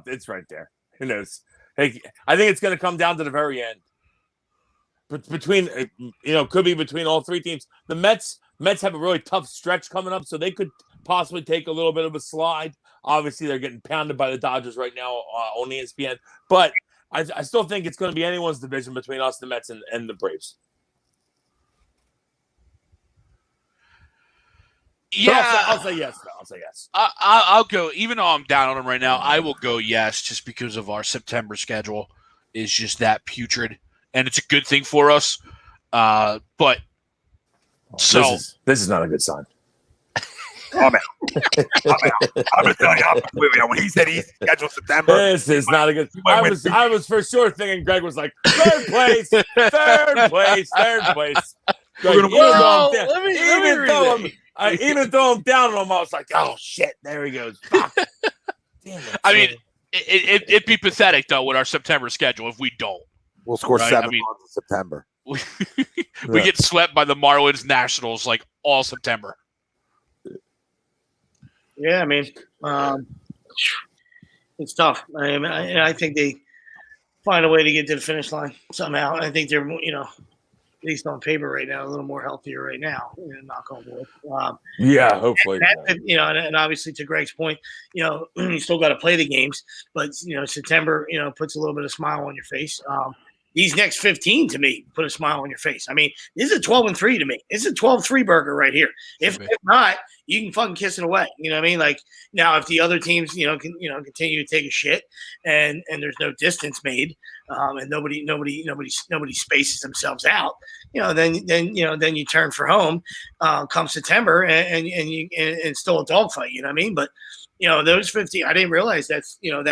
F: It's right there. Who knows? Hey, I think it's going to come down to the very end. Between could be between all three teams. The Mets have a really tough stretch coming up, so they could possibly take a little bit of a slide. Obviously, they're getting pounded by the Dodgers right now on ESPN, but I still think it's going to be anyone's division between us, the Mets, and the Braves.
B: Yeah,
F: I'll say yes. I'll say yes.
B: I'll go. Even though I'm down on them right now, I will go yes, just because of our September schedule is just that putrid, and it's a good thing for us. But
F: this is not a good sign.
A: I'm out. I'm going to tell you. When he said he's scheduled September.
F: This is not a good. I was for sure thinking Greg was like, third place. Even though I'm down on him, I was like, oh, shit, there he goes. Fuck. Damn it.
B: I mean, it'd be pathetic, though, with our September schedule if we don't.
A: We'll score 7 months in September.
B: We get swept by the Marlins Nationals like all September.
C: Yeah, I mean, it's tough. I think they find a way to get to the finish line somehow. I think they're, at least on paper right now, a little more healthier right now. Knock on wood.
F: Yeah, hopefully.
C: And obviously to Greg's point, you still got to play the games, but September, puts a little bit of smile on your face. These next 15 to me put a smile on your face. I mean, this is a 12-3 to me. This is a 12-3 burger right here. If not, you can fucking kiss it away. You know what I mean? Like now, if the other teams, continue to take a shit and there's no distance made, and nobody spaces themselves out, then you turn for home, come September and still a dogfight. You know what I mean? But those 15, I didn't realize that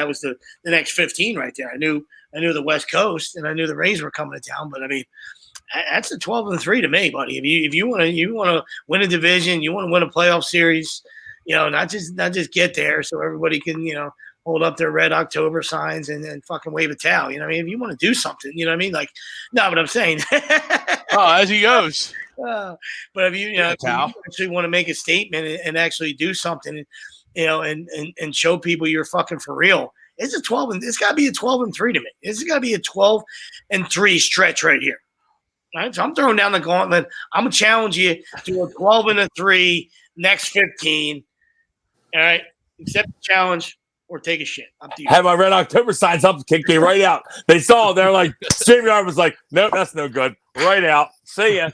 C: was the next 15 right there. I knew the West Coast and I knew the Rays were coming to town, but I mean, that's a 12-3 to me, buddy. If you want to win a division, you want to win a playoff series, not just get there so everybody can hold up their red October signs and fucking wave a towel. You know what I mean? If you want to do something, you know what I mean? Like, no, but I'm saying.
B: As he goes.
C: But if you actually want to make a statement and actually do something, and show people you're fucking for real. It's a 12 and it's got to be a 12-3 to me. It's got to be a 12-3 stretch right here. All right, so I'm throwing down the gauntlet. I'm gonna challenge you to a 12-3 next 15. All right, accept the challenge. or take a shit. Up to you.
F: Had my Red October signs up, kicked me right out. They saw, they're like, StreamYard was like, nope, that's no good. Right out. See ya.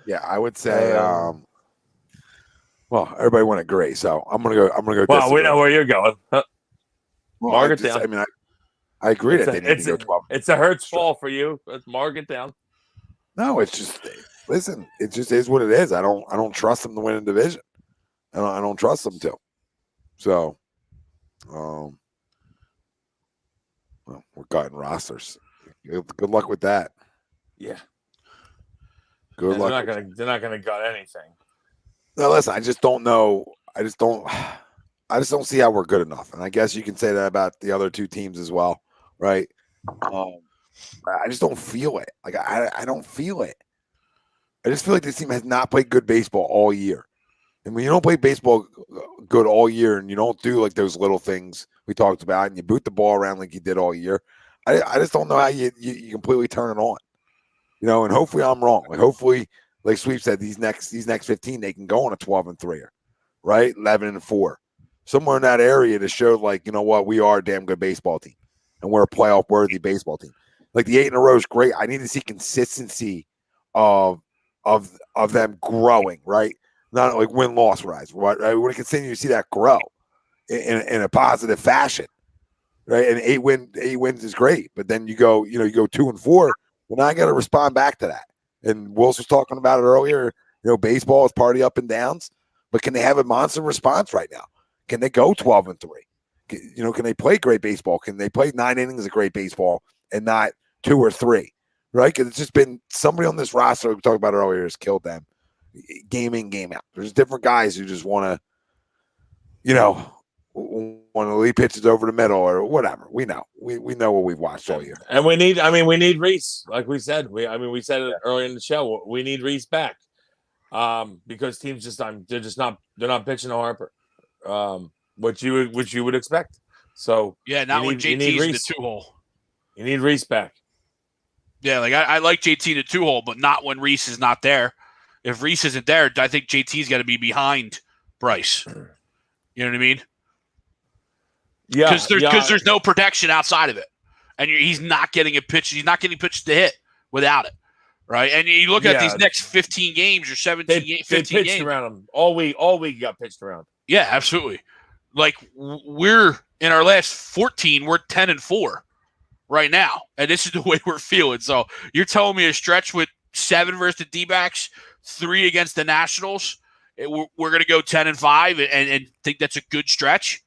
A: Yeah, I would say. Well, everybody went agree, so I'm gonna go.
F: Well,
A: disagree.
F: we know where you're going.
A: Well,
F: mark it down.
A: I mean, I agree that they need to go 12.
F: It's a Hurts fall for you. Let's mark it down.
A: No, it's just listen. It just is what it is. I don't trust them to win a division. I don't trust them to. So, well, we're cutting rosters. Good luck with that.
F: Yeah.
A: Good luck.
F: They're not gonna gut anything.
A: No, listen. I just don't know. I just don't see how we're good enough. And I guess you can say that about the other two teams as well, right? I just don't feel it. Like I don't feel it. I just feel like this team has not played good baseball all year. And when you don't play baseball good all year, and you don't do like those little things we talked about, and you boot the ball around like you did all year, I just don't know how you completely turn it on. You know, and hopefully I'm wrong. Like hopefully, like Sweep said, these next 15 they can go on a 12-3, right? 11-4, somewhere in that area to show like, you know what, we are a damn good baseball team, and we're a playoff worthy baseball team. Like the 8 in a row is great. I need to see consistency of them growing, right? Not like win-loss rise, right? I want to continue to see that grow in a positive fashion, right? And 8 wins is great, but then you go 2-4. Well, now I got to respond back to that. And Wills was talking about it earlier. You know, baseball is party up and downs, but can they have a monster response right now? Can they go 12-3? Can they play great baseball? Can they play 9 innings of great baseball and not 2 or 3? Right? Because it's just been somebody on this roster we talked about earlier has killed them, game in, game out. There's different guys who just want to lead pitches over the middle or whatever. We know what we've watched all year,
F: and we need Reese, like we said. We said it earlier in the show. We need Reese back because teams they're not pitching to Harper, which you would expect. So
B: yeah, not when JT's in the 2-hole.
F: You need Reese back.
B: Yeah, like I like JT in the 2-hole, but not when Reese is not there. If Reese isn't there, I think JT's got to be behind Bryce. You know what I mean?
F: Yeah,
B: because there's no protection outside of it, and he's not getting a pitch. He's not getting pitches to hit without it, right? And you look at these next 15 games or 15 games. They pitched
F: around him all week. All week got pitched around.
B: Yeah, absolutely. Like we're in our last 14, we're 10-4 right now, and this is the way we're feeling. So you're telling me a stretch with 7 versus the D-backs, 3 against the Nationals, we're going to go 10-5 and think that's a good stretch.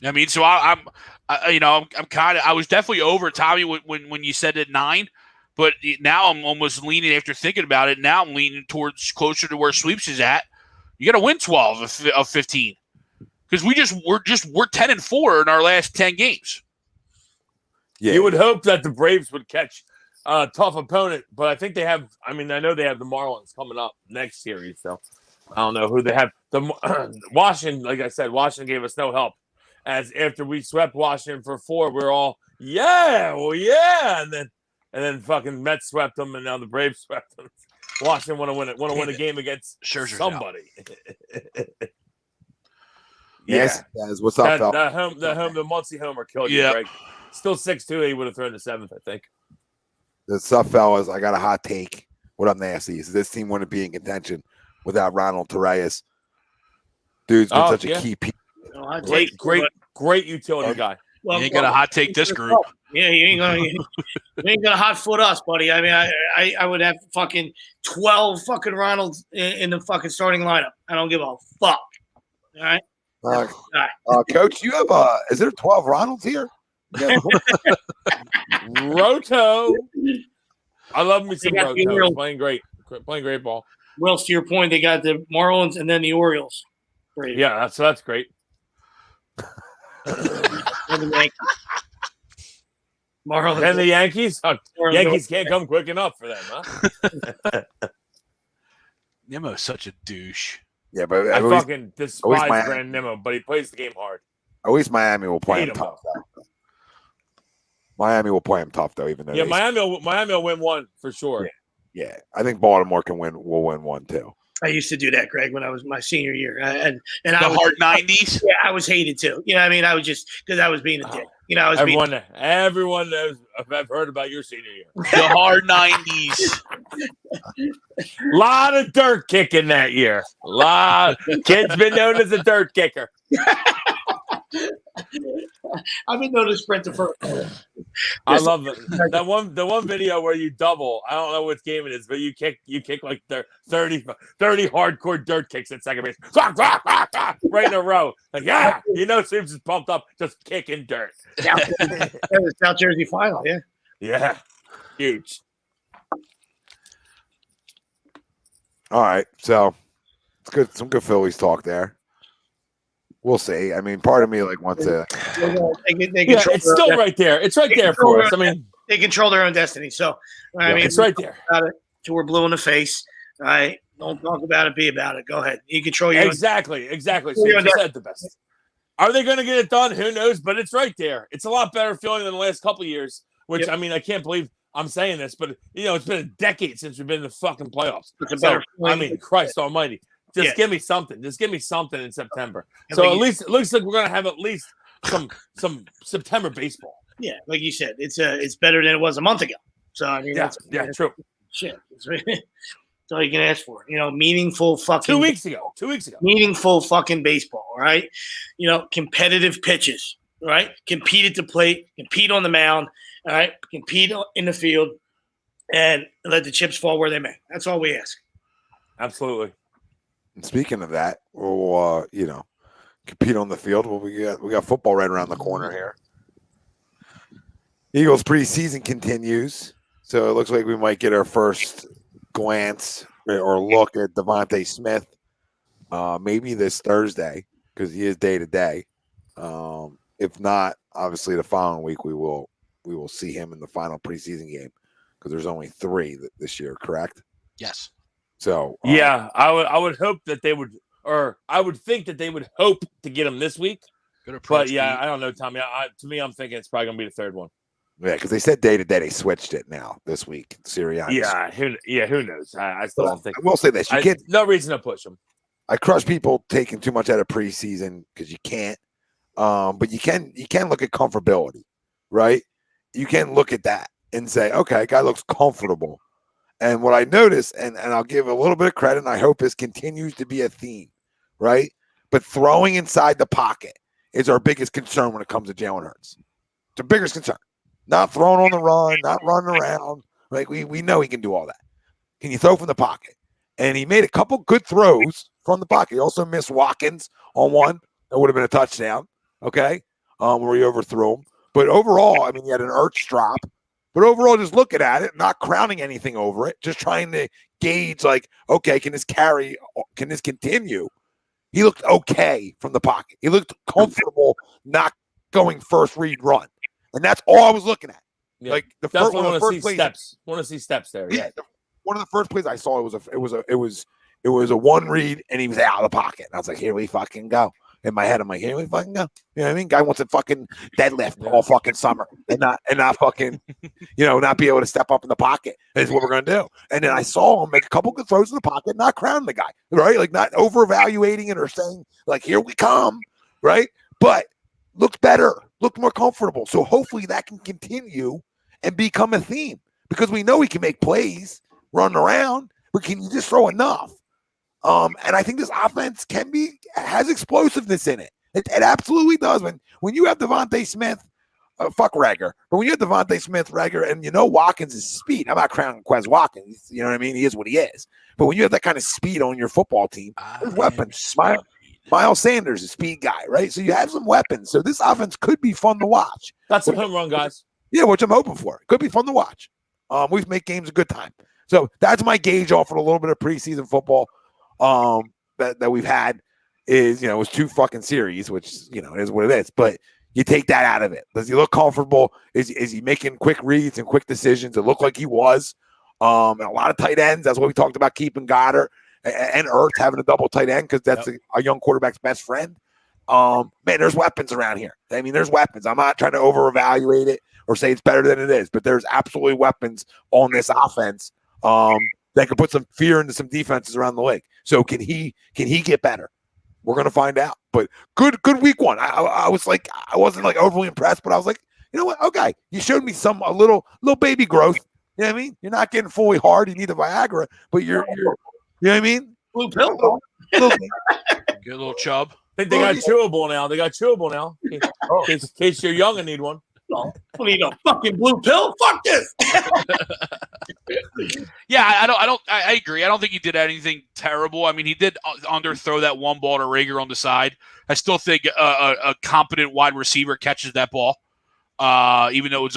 B: I mean, so I'm kind of. I was definitely over Tommy when you said it 9, but now I'm almost leaning after thinking about it. Now I'm leaning towards closer to where Sweeps is at. You got to win 12 of 15 because we're 10-4 in our last 10 games.
F: Yeah, you would hope that the Braves would catch a tough opponent, but I think they have. I mean, I know they have the Marlins coming up next series, so I don't know who they have. The Washington, like I said, Washington gave us no help. As after we swept Washington for 4, we're all and then fucking Mets swept them, and now the Braves swept them. Washington want to win a game against somebody.
A: Yes, what's up, fella?
F: The Muncie homer killed you, Greg. Still 6-2. He would have thrown the 7th, I think.
A: What's up, fellas? I got a hot take. What up, Nasty? Is this team wouldn't be in contention without Ronald Tyrese? Dude's been such a key piece.
F: Great utility guy.
B: Well, you ain't gonna hot take this group.
C: Yeah, you ain't gonna hot foot us, buddy. I mean, I would have fucking 12 fucking Ronalds in the fucking starting lineup. I don't give a fuck. All right.
A: Coach, you have is there 12 Ronalds here?
F: Roto. I love me some Roto. Playing great ball.
C: Well, to your point, they got the Marlins and then the Orioles.
F: Great. Yeah, that's great.
C: And the Yankees. Marlins
F: and the Yankees. Yankees can't come quick enough for them, huh?
B: Nemo's such a douche.
A: Yeah, but
F: I fucking despise Brandon Nimmo, but he plays the game hard.
A: At least Miami will play him tough. Miami will play him tough, though, even though
F: Miami will win 1 for sure.
A: Yeah. I think Baltimore will win 1 too.
C: I used to do that, Greg, when I was my senior year, and
B: the hard 90s.
C: Yeah, I was hated too. You know what I mean? I was just because I was being a dick. You know, I was
F: everyone knows. I've heard about your senior year.
B: The hard 90s.
F: A lot of dirt kicking that year. A lot. Kid's been known as a dirt kicker.
C: I've been known to sprint the first.
F: I love it. The one video where you double. I don't know what game it is, but you kick like 30 hardcore dirt kicks at second base, right in a row. Like, yeah, Sims is pumped up, just kicking dirt.
C: The South Jersey final, yeah.
F: Yeah, huge.
A: All right, so it's good. Some good Phillies talk there. We'll see. I mean, part of me wants to.
F: It's still right there. It's right there for us. I mean,
C: they control their own destiny. So, I mean,
F: it's right there.
C: Till we're blue in the face. All right, don't talk about it. Be about it. Go ahead. You control your
F: exactly. So you said the best. Are they going to get it done? Who knows? But it's right there. It's a lot better feeling than the last couple of years. Which I mean, I can't believe I'm saying this, but it's been a decade since we've been in the fucking playoffs. So, I mean, Christ Almighty. Just give me something. Just give me something in September. So at least it looks like we're gonna have at least some September baseball.
C: Yeah, like you said, it's better than it was a month ago. So I mean,
F: true.
C: Shit, that's all you can ask for. Meaningful fucking
F: 2 weeks ago.
C: Meaningful fucking baseball. All right, competitive pitches. All right, compete at the plate, compete on the mound. All right, compete in the field, and let the chips fall where they may. That's all we ask.
F: Absolutely.
A: And speaking of that, we'll compete on the field. Well, we got football right around the corner here. Eagles preseason continues, so it looks like we might get our first glance or look at Devontae Smith, maybe this Thursday because he is day to day. If not, obviously the following week we will see him in the final preseason game because there's only 3 this year. Correct?
B: Yes.
A: So
F: I would hope that they would, or I would think that they would hope to get him this week.
B: Good approach.
F: But I don't know, Tommy. To me, I'm thinking it's probably gonna be the third one.
A: Yeah, because they said day to day. They switched it now this week. Sirianni.
F: Who knows? I still don't think.
A: I will say this:
F: no reason to push him.
A: I crush people taking too much out of preseason because you can't. But you can look at comfortability, right? You can look at that and say, okay, guy looks comfortable. And what I noticed, and I'll give a little bit of credit, and I hope this continues to be a theme, right? But throwing inside the pocket is our biggest concern when it comes to Jalen Hurts. It's our biggest concern. Not throwing on the run, not running around. Like we know he can do all that. Can you throw from the pocket? And he made a couple good throws from the pocket. He also missed Watkins on one. That would have been a touchdown, okay, where he overthrew him. But overall, I mean, he had an Ertz drop. But overall, just looking at it, not crowning anything over it, just trying to gauge, like, okay, can this continue? He looked okay from the pocket. He looked comfortable not going first read run. And that's all I was looking at.
F: Yeah.
A: Like the first one of the first plays.
F: Want to see steps there. Yeah.
A: One of the first plays I saw, it was a one read and he was out of the pocket. And I was like, here we fucking go. In my head, I'm like, here we fucking go. You know what I mean? Guy wants to fucking deadlift all fucking summer and not fucking, not be able to step up in the pocket. Is what we're gonna do. And then I saw him make a couple good throws in the pocket, not crowning the guy, right? Like not over evaluating it or saying like, here we come, right? But looked better, looked more comfortable. So hopefully that can continue and become a theme because we know he can make plays, run around, but can you just throw enough? And I think this offense has explosiveness in it. It absolutely does. When you have Devontae Smith, fuck Rager, but when you have Devontae Smith, Rager, and Watkins is speed. I'm not crowning Quez Watkins. You know what I mean? He is what he is. But when you have that kind of speed on your football team, there's weapons. Miles Sanders is a speed guy, right? So you have some weapons. So this offense could be fun to watch.
F: That's a home run, guys.
A: Yeah, which I'm hoping for. It could be fun to watch. We've made games a good time. So that's my gauge off of a little bit of preseason football. That we've had is, it was 2 fucking series, which, it is what it is. But you take that out of it. Does he look comfortable? Is he making quick reads and quick decisions? It looked like he was. And a lot of tight ends. That's what we talked about, keeping Goddard and Ertz having a double tight end because that's a young quarterback's best friend. Man, there's weapons around here. I mean, there's weapons. I'm not trying to over-evaluate it or say it's better than it is, but there's absolutely weapons on this offense that that can put some fear into some defenses around the league. So can he get better? We're gonna find out. But good week one. I was like, I wasn't like overly impressed, but I was like, you know what? Okay, you showed me a little baby growth. You know what I mean? You're not getting fully hard. You need the Viagra, but you're you know what I mean?
C: Blue pill.
B: Get a little chub.
F: I think they got chewable now. They got chewable now. In case you're young and need one.
C: No, I need a fucking blue pill. Fuck this.
B: Yeah, I agree. I don't think he did anything terrible. I mean, he did underthrow that one ball to Rager on the side. I still think a competent wide receiver catches that ball, even though it was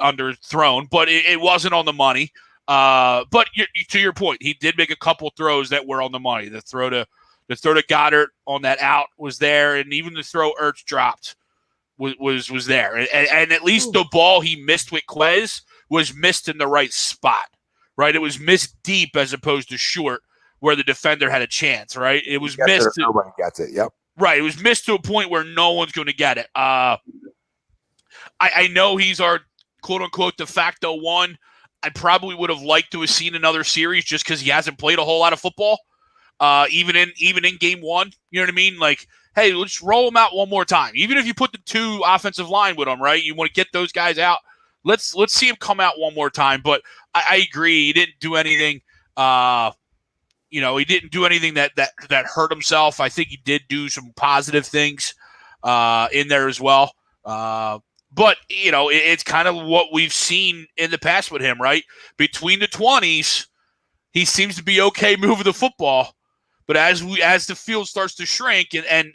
B: underthrown. But it wasn't on the money. But to your point, he did make a couple throws that were on the money. The throw to Goddard on that out was there, and even the throw Ertz dropped was there. And at least the ball he missed with Quez was missed in the right spot, right? It was missed deep as opposed to short where the defender had a chance, right? It was missed.
A: Nobody gets it. Yep.
B: Right. It was missed to a point where no one's going to get it. I know he's our quote-unquote de facto one. I probably would have liked to have seen another series just because he hasn't played a whole lot of football, even in game one. You know what I mean? Like, hey, let's roll him out one more time. Even if you put the two offensive line with him, right? You want to get those guys out. Let's see him come out one more time. But I agree. He didn't do anything. He didn't do anything that hurt himself. I think he did do some positive things in there as well. But, it's kind of what we've seen in the past with him, right? Between the 20s, he seems to be okay moving the football. But as the field starts to shrink, and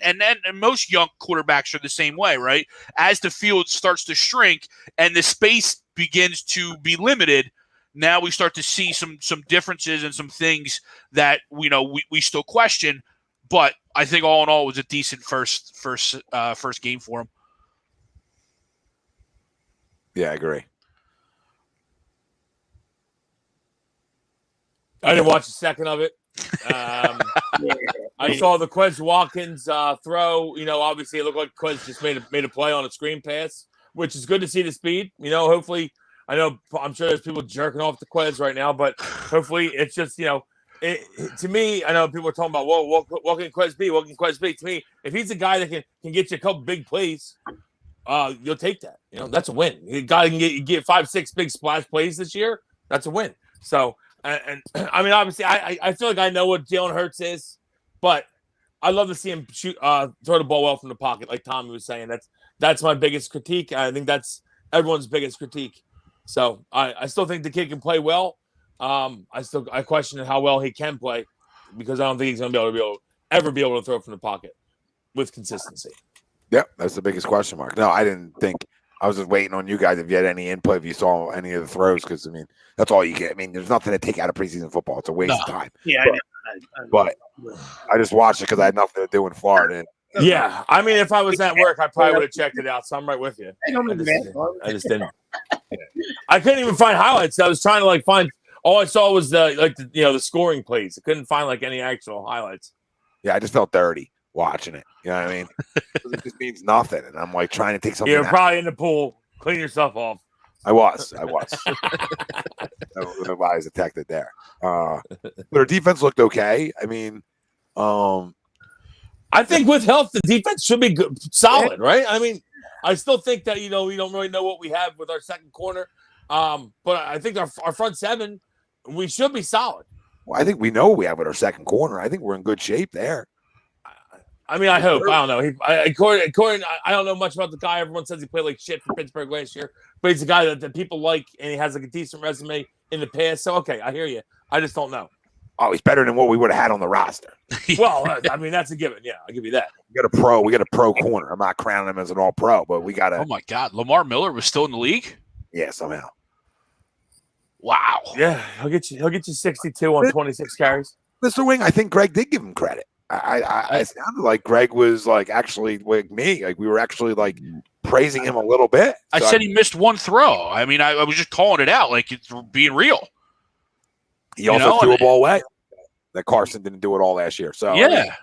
B: most young quarterbacks are the same way, right? As the field starts to shrink and the space begins to be limited, now we start to see some differences and some things that we still question. But I think all in all, it was a decent first game for him.
A: Yeah, I agree.
F: I didn't watch a second of it. I saw the Quez Watkins throw. Obviously it looked like Quez just made a play on a screen pass, which is good to see the speed. Hopefully, I'm sure there's people jerking off to Quez right now, but hopefully it's just to me, I know people are talking about what can Quez be? What can Quez be? To me, if he's a guy that can get you a couple big plays, you'll take that. That's a win. A guy can get 5-6 big splash plays this year. That's a win. So. And I mean, obviously, I feel like I know what Jalen Hurts is, but I love to see him throw the ball well from the pocket, like Tommy was saying. That's my biggest critique. I think that's everyone's biggest critique. So I still think the kid can play well. I question how well he can play because I don't think he's going to ever be able to throw from the pocket with consistency.
A: Yep, that's the biggest question mark. No, I didn't think. I was just waiting on you guys if you had any input, if you saw any of the throws, because, that's all you get. There's nothing to take out of preseason football. It's a waste of time.
C: Yeah,
A: but I just watched it because I had nothing to do in Florida.
F: Yeah, if I was at work, I probably would have checked it out. So I'm right with you. I just didn't. I couldn't even find highlights. I was trying to find. All I saw was the scoring plays. I couldn't find any actual highlights.
A: Yeah, I just felt dirty watching it. You know what I mean? It just means nothing, and I'm trying to take something.
F: You're probably in the pool. Clean yourself off.
A: I was. I was detected there. But our defense looked okay.
F: I think with health, the defense should be good, solid, right? I still think that we don't really know what we have with our second corner, but I think our front seven, we should be solid.
A: Well, I think we know what we have with our second corner. I think we're in good shape there.
F: I hope. I don't know. According, I don't know much about the guy. Everyone says he played like shit for Pittsburgh last year, but he's a guy that people like, and he has a decent resume in the past. So, okay, I hear you. I just don't know.
A: Oh, he's better than what we would have had on the roster.
F: Well, that's a given. Yeah, I'll give you that.
A: We got a pro corner. I'm not crowning him as an all-pro, but we got a.
B: Oh, my God. Lamar Miller was still in the league?
A: Yeah, somehow.
B: Wow.
F: Yeah, he'll get you 62 on 26 carries.
A: Mr. Wing, I think Greg did give him credit. I sounded like Greg was actually like me. We were actually praising him a little bit.
B: I said he missed one throw. I was just calling it out, it's being real.
A: He also threw a ball away. That Carson didn't do it all last year. So
B: yeah,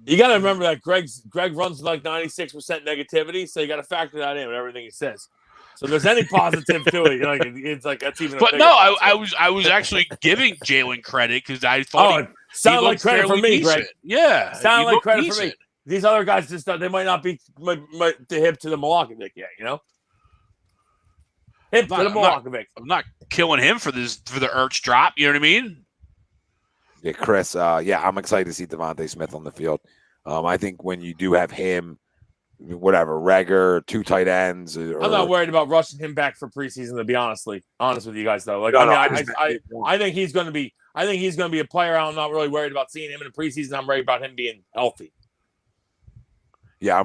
F: you got to remember that Greg runs 96% negativity, so you got to factor that in with everything he says. So there's any positive to it. Like it's like that's even.
B: But no, I was actually giving Jalen credit because I thought
F: it sounded like credit for me, Greg.
B: Yeah,
F: sounded like credit for me. These other guys just they might not be the hip to the Milakovic yet, you know. Hip to the Milakovic.
B: I'm not killing him for the Ertz drop. You know what I mean?
A: Yeah, Chris. I'm excited to see Devontae Smith on the field. I think when you do have him, whatever, Reagor, 2 tight ends.
F: I'm not worried about rushing him back for preseason. To be honest with you guys, though, like I think he's going to be. I think he's going to be a player. I'm not really worried about seeing him in the preseason. I'm worried about him being healthy.
A: Yeah,
F: I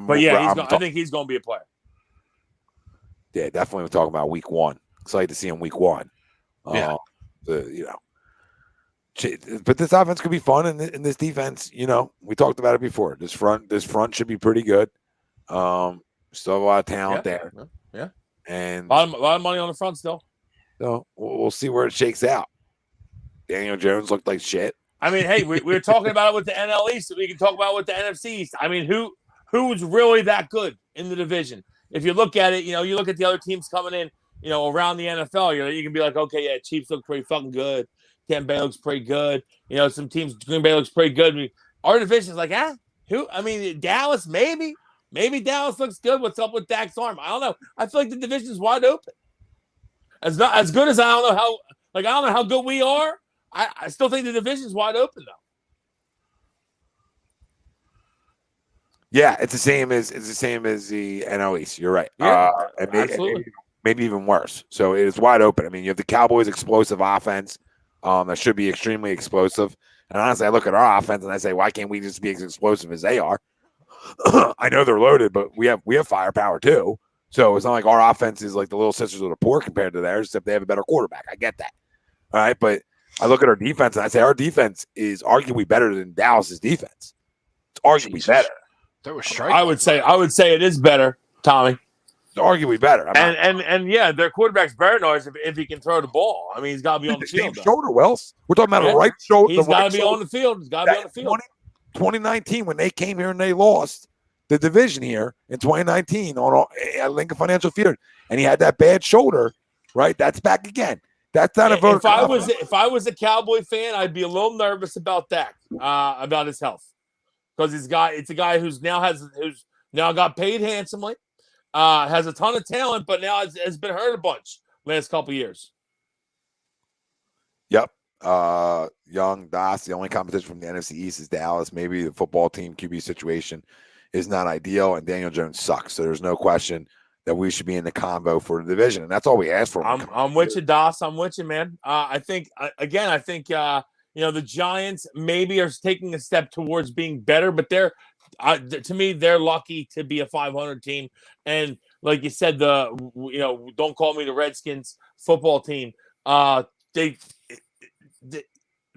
F: think he's going to be a player.
A: Yeah, definitely. We're talking about week 1. Excited to see him week 1.
B: Yeah,
A: but this offense could be fun, and this defense. You know, we talked about it before. This front should be pretty good. Still have a lot of talent there.
F: Yeah,
A: and
F: a lot of money on the front still.
A: So we'll see where it shakes out. Daniel Jones looked like shit.
F: I mean, hey, we were talking about it with the NL East. So we can talk about it with the NFC East. I mean, who's really that good in the division? If you look at it, you look at the other teams coming in, around the NFL, you can be like, okay, yeah, Chiefs look pretty fucking good. Tampa Bay looks pretty good. Some teams, Green Bay looks pretty good. I mean, our division is like, who? I mean, Dallas, maybe. Maybe Dallas looks good. What's up with Dak's arm? I don't know. I feel like the division is wide open. It's not as good as I don't know how good we are. I still think the division is wide open though.
A: Yeah, it's the same as the NL East. You're right.
F: Yeah,
A: absolutely. Maybe even worse. So it is wide open. I mean, you have the Cowboys' explosive offense that should be extremely explosive. And honestly, I look at our offense and I say, why can't we just be as explosive as they are? I know they're loaded, but we have firepower too. So it's not like our offense is like the Little Sisters of the Poor compared to theirs, except they have a better quarterback. I get that. All right, but I look at our defense and I say our defense is arguably better than Dallas's defense. It's arguably better.
B: There was strike.
F: I would say it is better, Tommy.
A: It's arguably better.
F: And yeah, their quarterback's better than ours if he can throw the ball. I mean, he's got to be on the field.
A: Shoulder, Wells. We're talking about a right shoulder.
F: He's got to be on the field. He's got to be on the field.
A: 2019, when they came here and they lost the division here in 2019 at Lincoln Financial Field, and he had that bad shoulder, right? That's back again. That's not a vote.
F: If I was a Cowboy fan, I'd be a little nervous about Dak, about his health, because it's a guy who's now got paid handsomely, has a ton of talent, but now has been hurt a bunch last couple years.
A: Yep. Young, Das, the only competition from the NFC East is Dallas. Maybe the football team QB situation is not ideal, and Daniel Jones sucks. So there's no question that we should be in the convo for the division, and that's all we ask for.
F: I'm with you, Das. I'm with you, man. I think the Giants maybe are taking a step towards being better, but to me, they're lucky to be a 500 team. And like you said, don't call me the Redskins football team. They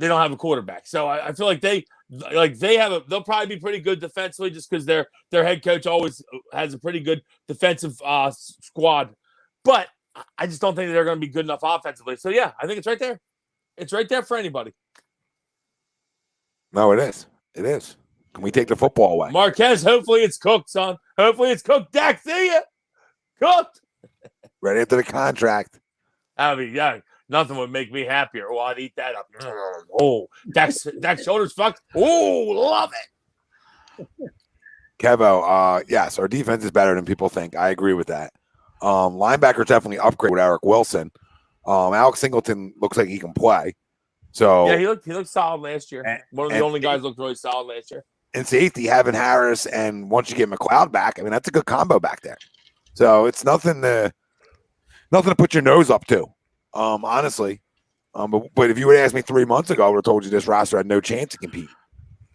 F: don't have a quarterback, so I feel like they'll probably be pretty good defensively just because their head coach always has a pretty good defensive squad, but I just don't think they're going to be good enough offensively. So yeah, I think it's right there. It's right there for anybody.
A: No, it is. It is. Can we take the football away?
F: Marquez, hopefully it's cooked, son. Hopefully it's cooked. Dak, see ya. Cooked.
A: Right into the contract.
F: I mean, yeah. Nothing would make me happier. Oh, I'd eat that up. Oh, Dak's shoulders fucked. Oh, love it.
A: Kevo, yes, our defense is better than people think. I agree with that. Linebacker definitely upgrade with Eric Wilson. Alex Singleton looks like he can play. So
F: yeah, he looked solid last year. One of the only guys looked really solid last year.
A: And safety, having Harris, and once you get McLeod back, I mean, that's a good combo back there. So it's nothing to put your nose up to. Honestly, but if you would ask me 3 months ago, I would have told you this roster had no chance to compete.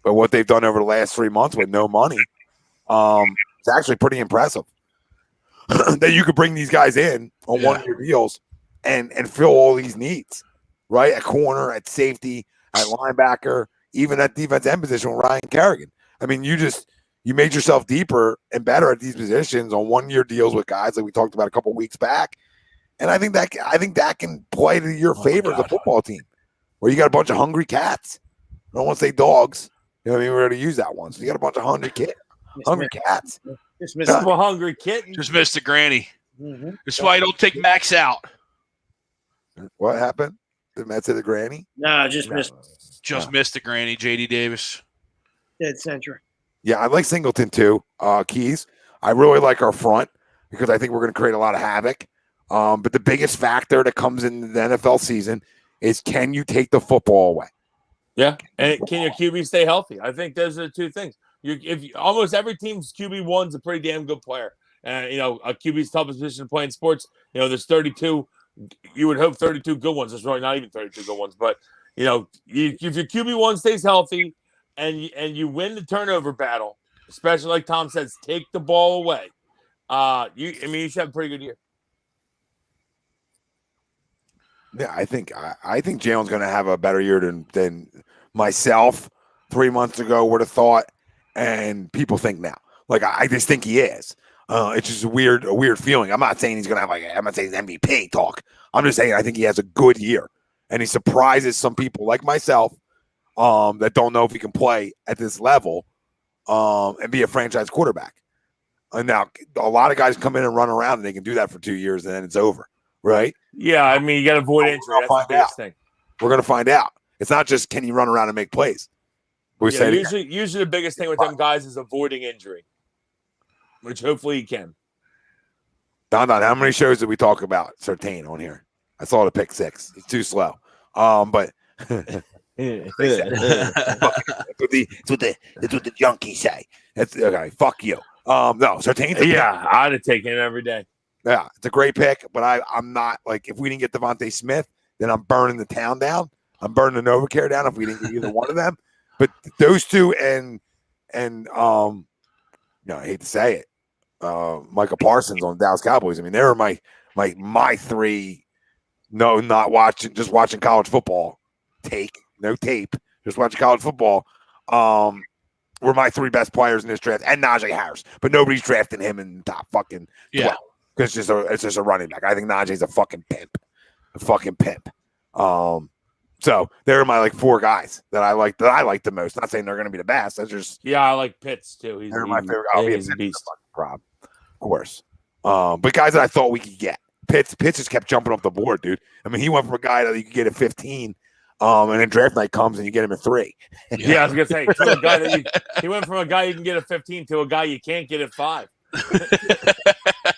A: But what they've done over the last 3 months with no money, it's actually pretty impressive. That you could bring these guys in on 1-year deals and fill all these needs, right? At corner, at safety, at linebacker, even at defense end position with Ryan Kerrigan. I mean, you made yourself deeper and better at these positions on 1-year deals with guys like we talked about a couple weeks back. And I think that can play to your favor as a football team, where you got a bunch of hungry cats. I don't want to say dogs. You know what I mean? We're going to use that one. So you got a bunch of hungry cats.
F: Just missed a hungry kitten.
B: Just missed the granny.
C: Mm-hmm.
B: That's why I don't take Max out.
A: What happened? Did Matt say the granny?
C: No, just missed
B: Just missed the granny, JD Davis.
C: dead center.
A: Yeah, I like Singleton too. Keys. I really like our front because I think we're going to create a lot of havoc. But the biggest factor that comes in the NFL season is, can you take the football away?
F: Yeah, and can your QB stay healthy? I think those are the two things. Almost every team's QB1's a pretty damn good player. And a QB's toughest position to play in sports. There's 32. You would hope 32 good ones. There's really not even 32 good ones. But if your QB1 stays healthy and you win the turnover battle, especially like Tom says, take the ball away. You should have a pretty good year.
A: Yeah, I think Jalen's going to have a better year than myself 3 months ago would have thought, and people think now. Like, I just think he is. It's just a weird feeling. I'm not saying he's going to have I'm not saying MVP talk. I'm just saying I think he has a good year, and he surprises some people like myself that don't know if he can play at this level and be a franchise quarterback. And now a lot of guys come in and run around, and they can do that for 2 years, and then it's over, right?
F: Yeah, you got to avoid injury. That's the biggest thing.
A: We're going to find out. It's not just can he run around and make plays.
F: Usually the biggest thing with them guys is avoiding injury, which hopefully he can.
A: Don, how many shows did we talk about Surtain on here? I saw the pick 6. It's too slow. But it's what the junkies say. It's okay. Fuck you. No, Surtain's
F: I'd have taken it every day.
A: Yeah, it's a great pick, but I'm not like, if we didn't get Devontae Smith, then I'm burning the town down. I'm burning the NovaCare down if we didn't get either one of them. But those two and I hate to say it, Michael Parsons on the Dallas Cowboys. I mean, they were my three. No, not watching, just watching college football. No tape, just watching college football. Were my 3 best players in this draft, and Najee Harris, but nobody's drafting him in the top fucking 12. Because it's just a running back. I think Najee's a fucking pimp. So they're my 4 guys that I like the most. Not saying they're going to be the best. That's just
F: I like Pitts too.
A: They're my favorite. He's a beast, Rob, of course. But guys that I thought we could get. Pitts just kept jumping up the board, dude. I mean, he went from a guy that you could get at 15, and then draft night comes and you get him at 3.
F: Yeah, I was gonna say he went from a guy you can get at 15 to a guy you can't get at 5.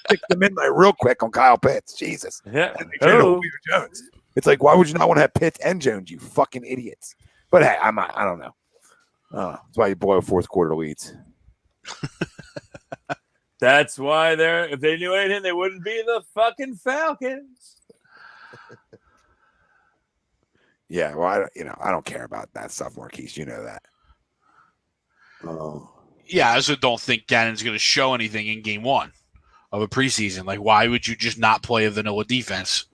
A: Pick the midnight real quick on Kyle Pitts. Jesus.
F: Yeah.
A: Jones. It's like, why would you not want to have Pitts and Jones, you fucking idiots? But hey, I don't know. That's why you blow 4th quarter leads.
F: That's why if they knew anything, they wouldn't be the fucking Falcons.
A: Yeah, well, I don't care about that stuff, Marquise. You know that.
B: Yeah, I also don't think Gannon's going to show anything in game 1 of a preseason. Like, why would you just not play a vanilla defense?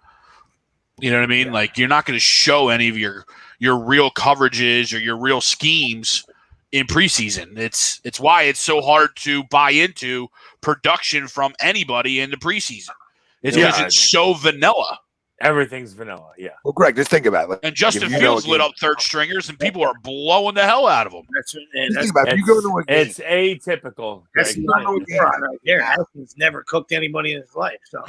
B: You know what I mean? Yeah. Like, you're not going to show any of your real coverages or your real schemes in preseason. It's why it's so hard to buy into production from anybody in the preseason. It's because it's so vanilla.
F: Everything's vanilla, yeah.
A: Well, Greg, just think about it.
B: And Justin Fields lit up 3rd stringers, and people are blowing the hell out of them.
F: It's atypical.
C: That's right there. Haskins never cooked anybody in his life. So,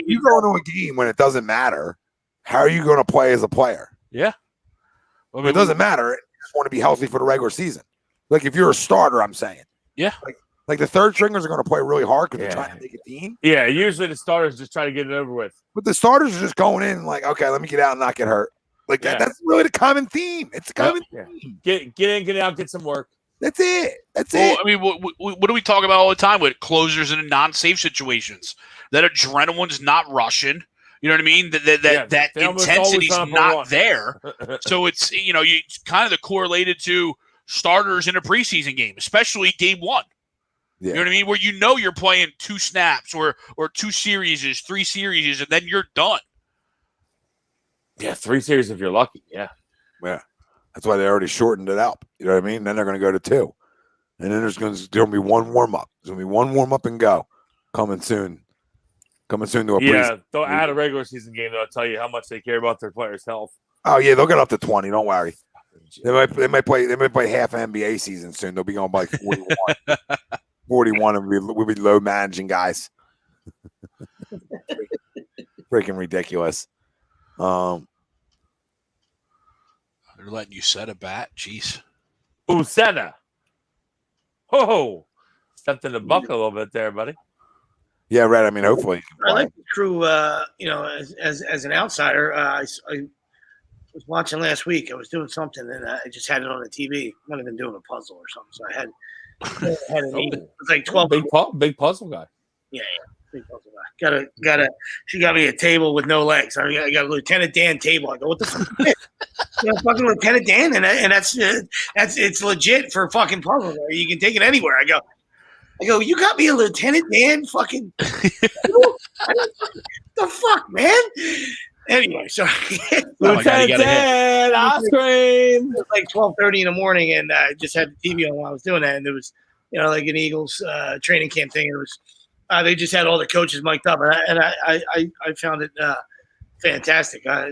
A: you go into a game when it doesn't matter. How are you going to play as a player?
B: Yeah,
A: well, it doesn't matter. You just want to be healthy for the regular season. Like if you're a starter, I'm saying.
B: Yeah.
A: Like the 3rd stringers are going to play really hard because they're trying to make a team.
F: Yeah, usually the starters just try to get it over with.
A: But the starters are just going in like, okay, let me get out and not get hurt. Like that's really the common theme. It's a common theme.
F: Get in, get out, get some work.
A: That's it. It.
B: I mean, what do we talk about all the time with closers in non-safe situations? That adrenaline's not rushing. You know what I mean? That intensity's not there. So it's you kind of the correlated to starters in a preseason game, especially game 1. Yeah. You know what I mean? Where you're playing 2 snaps or 2 series, 3 series, and then you're done.
F: Yeah, 3 series if you're lucky. Yeah.
A: Yeah. That's why they already shortened it up. You know what I mean? Then they're going to go to 2. And then there's going to be 1 warm-up. There's going to be 1 warm-up and go. Coming soon to a preseason.
F: Yeah, they'll add a regular season game. They'll tell you how much they care about their players' health.
A: Oh, yeah, they'll get up to 20. Don't worry. They might play half an NBA season soon. They'll be going by 41. 41 and we'll be low managing guys. freaking ridiculous.
B: They're letting you set a bat. Jeez.
F: Useda. Oh, stepped in the bucket a little bit there, buddy.
A: Yeah, right. I mean, hopefully.
C: I like the crew. As an outsider, I was watching last week. I was doing something, and I just had it on the TV. Might have been doing a puzzle or something. So I had it. It was like 12.
F: Big puzzle guy.
C: Yeah. Big puzzle guy. Got. She got me a table with no legs. I got a Lieutenant Dan table. I go, what the fuck? Fucking Lieutenant Dan, and that's it's legit for fucking puzzle. You can take it anywhere. I go, you got me a Lieutenant Dan fucking the fuck, man. Anyway, so
F: Lieutenant Dan, ice cream.
C: It was like 12:30 in the morning, and I just had the TV on while I was doing that, and there was, like an Eagles training camp thing. It was they just had all the coaches mic'd up, and I found it fantastic. I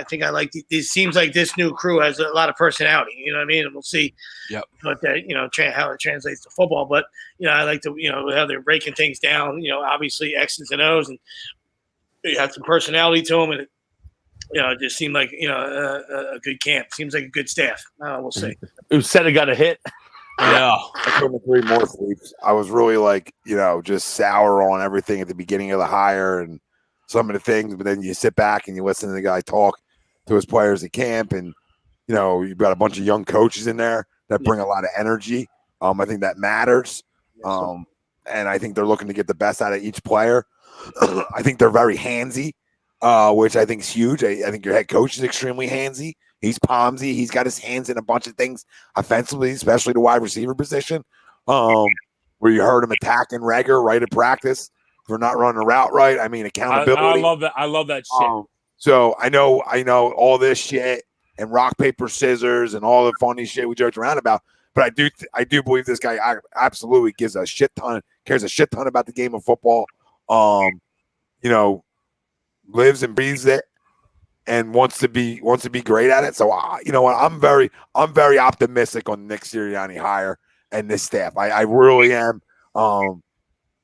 C: think I like these. Seems like this new crew has a lot of personality. You know what I mean? And we'll see.
B: Yep.
C: But how it translates to football. But I like to how they're breaking things down. Obviously X's and O's, and you have some personality to them, and it just seemed like a good camp. Seems like a good staff. We'll see.
F: Useda got a hit.
B: Yeah.
A: I couldn't agree more, Sleeps. I was really just sour on everything at the beginning of the hire and some of the things, but then you sit back and you listen to the guy talk to his players at camp, and you've got a bunch of young coaches in there that bring a lot of energy. I think that matters, and I think they're looking to get the best out of each player. I think they're very handsy, which I think is huge. I think your head coach is extremely handsy. He's palmsy. He's got his hands in a bunch of things offensively, especially the wide receiver position, where you heard him attacking Reagor right at practice for not running a route right. I mean, accountability.
F: I love that. I love that shit.
A: So I know all this shit and rock, paper, scissors and all the funny shit we joked around about. But I do believe this guy absolutely cares a shit ton about the game of football. Lives and breathes it and wants to be great at it. So I'm very optimistic on the Nick Sirianni hire and this staff. I really am.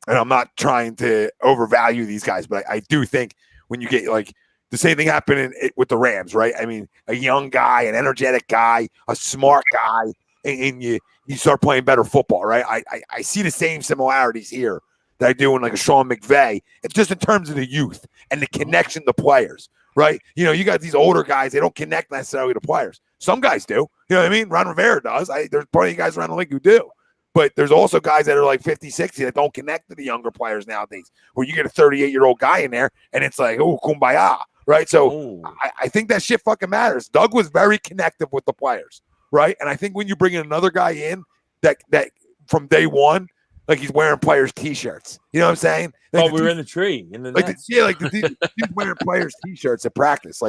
A: And I'm not trying to overvalue these guys, but I do think when you get the same thing happened with the Rams, right? I mean, a young guy, an energetic guy, a smart guy, and you start playing better football, right? I see the same similarities here that I do in a Sean McVay. It's just in terms of the youth and the connection to players, right? You got these older guys, they don't connect necessarily to players. Some guys do. You know what I mean? Ron Rivera does. There's plenty of guys around the league who do. But there's also guys that are 50, 60 that don't connect to the younger players nowadays, where you get a 38-year-old guy in there and it's like, oh, kumbaya, right? So I think that shit fucking matters. Doug was very connective with the players, right? And I think when you bring in another guy in that from day one, he's wearing players' T-shirts. You know what I'm saying?
F: We were in the tree.
A: The dude's wearing players' T-shirts at practice.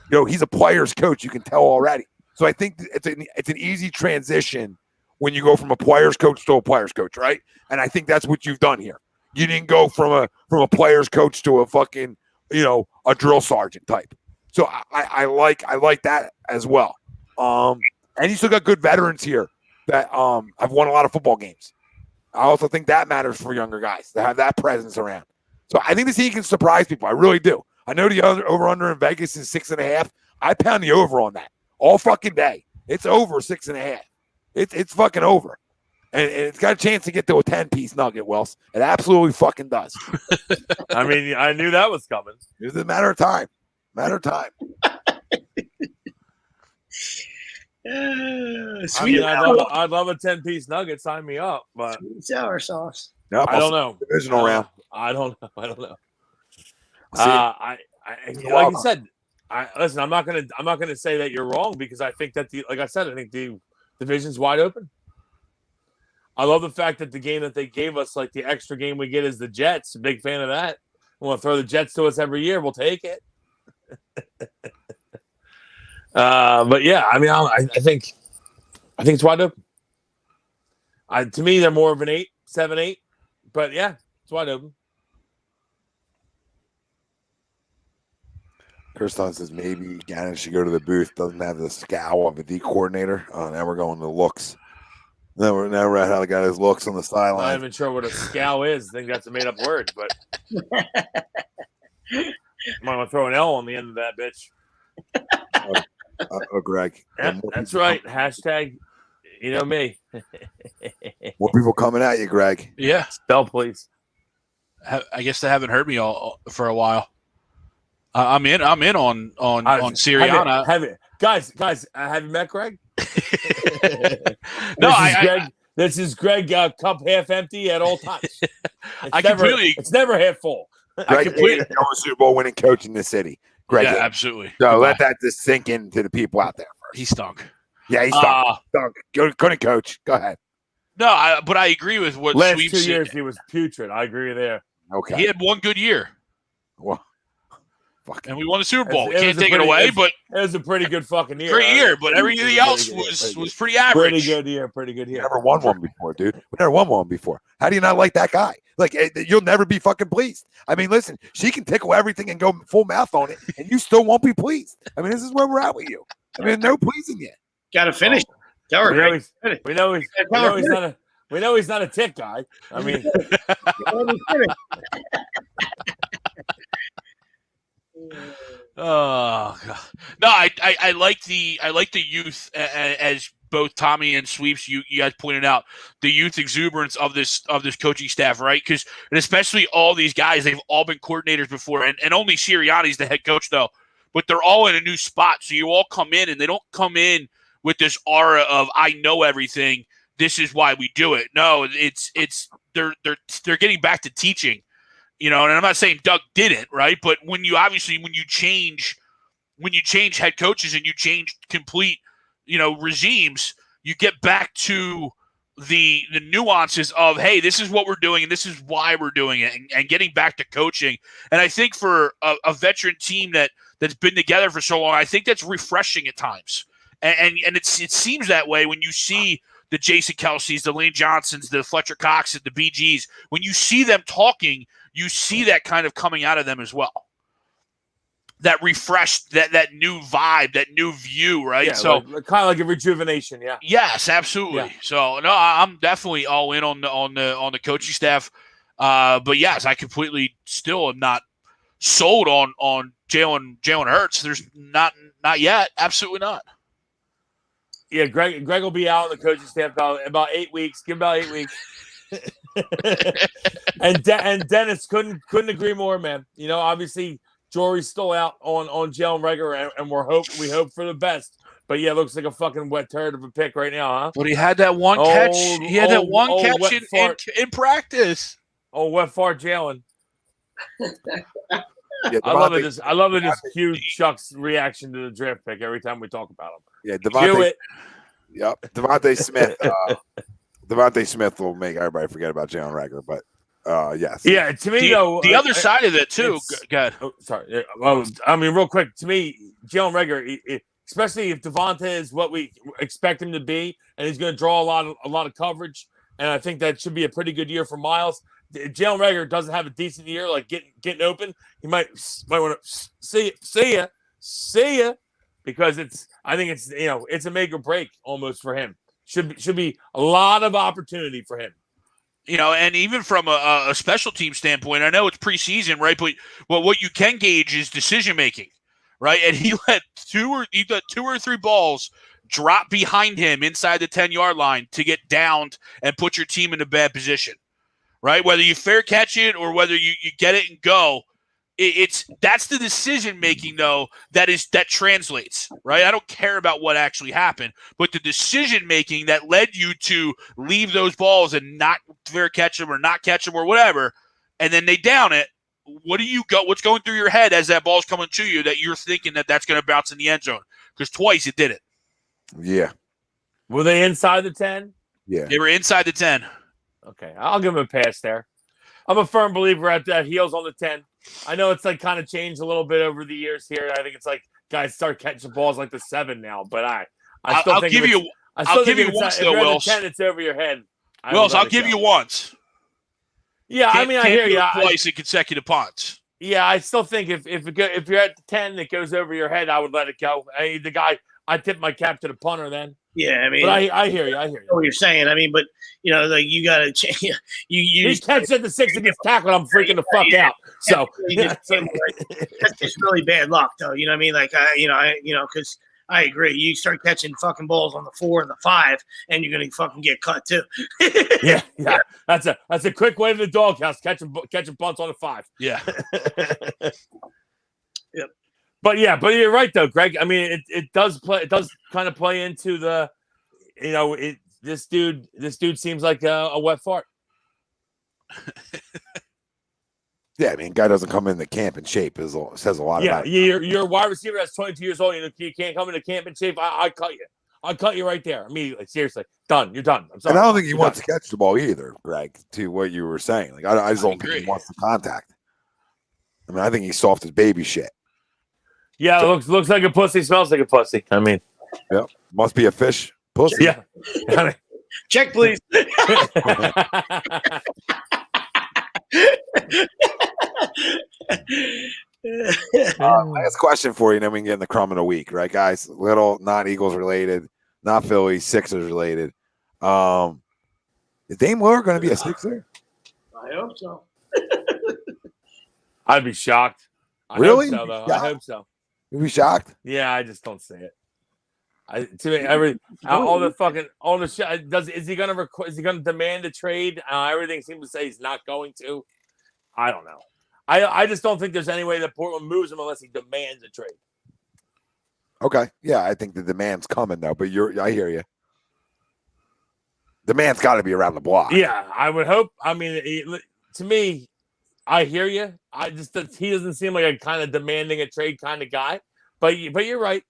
A: He's a player's coach. You can tell already. So I think it's an easy transition when you go from a player's coach to a player's coach, right? And I think that's what you've done here. You didn't go from a player's coach to a fucking, a drill sergeant type. So I like that as well. And you still got good veterans here that have won a lot of football games. I also think that matters for younger guys to have that presence around. So I think this team can surprise people. I really do. I know the over-under in Vegas is 6.5. I pound the over on that all fucking day. It's over 6.5. It's fucking over. And it's got a chance to get to a 10-piece nugget, Wells. It absolutely fucking does.
F: I mean, I knew that was coming.
A: It's a matter of time. Matter of time.
C: Sweet.
F: I'd love a 10-piece nugget. Sign me up. But
C: sour sauce.
A: No,
F: I don't know.
A: Divisional round.
F: I don't know.
A: Like
F: you said, listen. I'm not gonna say that you're wrong because I think that I think the division's wide open. I love the fact that the game that they gave us, the extra game we get, is the Jets. Big fan of that. Want to throw the Jets to us every year? We'll take it. But yeah, I mean, I think it's wide open. To me, they're more of an 7-8. But yeah, it's wide open.
A: Kirsten says maybe Gannon should go to the booth. Doesn't have the scowl of a D coordinator. Now we're going to looks. Now we're at how the guy has looks on the sideline.
F: I'm not even sure what a scowl is. I think that's a made up word, but I'm going to throw an L on the end of that, bitch.
A: Greg.
F: Yep, that's right. Hashtag, you know me.
A: More people coming at you, Greg.
B: Yeah.
F: Spell, please.
B: I guess they haven't heard me all for a while. I'm in on Sirianni.
F: Have you, guys? Have you met Greg?
B: No,
F: This is Greg. Cup half empty at all times. It's never half full.
A: Greg hated the only Super Bowl winning coach in the city. Greg,
B: yeah, absolutely.
A: So let that just sink into the people out there first.
B: He stunk.
A: Yeah, he stunk. Couldn't coach. Go ahead.
B: No, but I agree with what
F: last
B: Sweeps
F: 2 years he was putrid. I agree there.
A: Okay.
B: He had one good year.
A: Well,
B: and we won the Super Bowl. We can't take it away, but
F: it was a pretty good fucking year.
B: Great year, but everything else was pretty average.
F: Pretty good year.
A: Never won one before, dude. We never won one before. How do you not like that guy? Like, you'll never be fucking pleased. I mean, listen, she can tickle everything and go full mouth on it, and you still won't be pleased. I mean, this is where we're at with you. I mean, no pleasing you.
C: Got to finish. Tell her,
F: we know he's not a tick guy. I mean,
B: oh God. No, I like the youth as both Tommy and Sweeps you guys pointed out, the youth exuberance of this coaching staff, right? Because especially all these guys, they've all been coordinators before, and only Sirianni's the head coach though, but they're all in a new spot. So you all come in, and they don't come in with this aura of I know everything. This is why we do it. No, it's they're getting back to teaching, and I'm not saying Doug didn't, right? But when you change head coaches and you change complete, regimes, you get back to the nuances of, hey, this is what we're doing and this is why we're doing it, and getting back to coaching. And I think for a veteran team that's been together for so long, I think that's refreshing at times. And it seems that way when you see the Jason Kelce's, the Lane Johnsons, the Fletcher Coxes, the BGs. When you see them talking, you see that kind of coming out of them as well. That refreshed, that new vibe, that new view, right?
F: Yeah,
B: so
F: kind of like a rejuvenation, yeah.
B: Yes, absolutely. Yeah. So no, I'm definitely all in on the coaching staff. But yes, I completely still am not sold on Jalen Hurts. There's not yet, absolutely not.
F: Yeah, Greg will be out on the coaching staff about 8 weeks. Give him about 8 weeks. and Dennis couldn't agree more, man. Obviously Jory's still out on Jalen Reagor, and we hope for the best. But yeah, it looks like a fucking wet turd of a pick right now, huh?
B: But he had that one catch. He had that one catch in practice.
F: Oh, wet fart, Jalen.
A: Yeah,
F: I love it. I love it. This huge Chuck's reaction to the draft pick every time we talk about him.
A: Yeah, Devontae. Yep, Devontae Smith. Devontae Smith will make everybody forget about Jalen Reagor, but yes.
F: Yeah, to me though,
B: the other side of it too. Go ahead.
F: Oh, sorry. Well, I mean, real quick, to me, Jalen Reagor, especially if Devontae is what we expect him to be, and he's going to draw a lot of coverage, and I think that should be a pretty good year for Miles. Jalen Reagor doesn't have a decent year, like getting open. He might want to see ya, because I think it's a make or break almost for him. Should be a lot of opportunity for him.
B: And even from a special team standpoint, I know it's preseason, right? But what you can gauge is decision making, right? And he let two or three balls drop behind him inside the 10-yard line to get downed and put your team in a bad position. Right, whether you fair catch it or whether you get it and go, that's the decision making though that translates, right? I don't care about what actually happened, but the decision making that led you to leave those balls and not fair catch them or not catch them or whatever, and then they down it. What's going through your head as that ball's coming to you that you're thinking that's going to bounce in the end zone? Because twice it did it.
A: Yeah.
F: Were they inside the 10?
A: Yeah,
B: they were inside the 10.
F: Okay, I'll give him a pass there. I'm a firm believer at that heels on the 10. I know it's like kind of changed a little bit over the years here. I think it's like guys start catching balls like the 7 now, but I still think
B: I'll give you once though, Wills.
F: 10, it's over your head.
B: Wills, I'll give you once.
F: Yeah, I mean, I hear you.
B: Twice in consecutive punts.
F: Yeah, I still think if you're at the 10 that goes over your head, I would let it go. The guy, I tip my cap to the punter then.
C: Yeah, I mean,
F: But I hear you. I hear
C: know
F: you.
C: what you're saying. I mean, but like you got to change. You
F: He catches at the 6 and gets tackled. I'm freaking the fuck out. So
C: that's just really bad luck, though. You know what I mean? Like because I agree. You start catching fucking balls on the 4 and the 5, and you're gonna fucking get cut too.
F: yeah. That's a quick way to the doghouse. Catching bunts on the 5.
B: Yeah.
C: Yep.
F: But you're right though, Greg. I mean, it does kind of play into the, this dude seems like a wet fart.
A: Yeah, I mean, guy doesn't come into camp in shape. Says a lot about it.
F: Yeah, you're a wide receiver that's 22 years old. You can't come into camp in shape. I cut you. I'll cut you right there immediately. Seriously, done. You're done. I'm sorry.
A: And I don't think he wants to catch the ball either, Greg. To what you were saying, like I just don't think he wants the contact. I mean, I think he's soft as baby shit.
F: Yeah, it looks like a pussy, smells like a pussy. I mean,
A: yep, must be a fish pussy.
F: Yeah. I mean,
C: check, please.
A: Last question for you, and then we can get in the crumb of the week, right, guys? Little, not Eagles related, not Phillies, Sixers related. Is Dame Lillard going to be a Sixer?
C: I hope so.
F: I'd be shocked.
A: Really?
F: I hope so, though. I hope so.
A: You'd be shocked?
F: Yeah, I just don't see it. To me, all the shit. Is he gonna demand a trade? Everything seems to say he's not going to. I don't know. I just don't think there's any way that Portland moves him unless he demands a trade.
A: Okay, yeah, I think the demand's coming though. But I hear you. Demand's got to be around the block.
F: Yeah, I would hope. I mean, to me, I hear you. He doesn't seem like a kind of demanding a trade kind of guy. But you're right.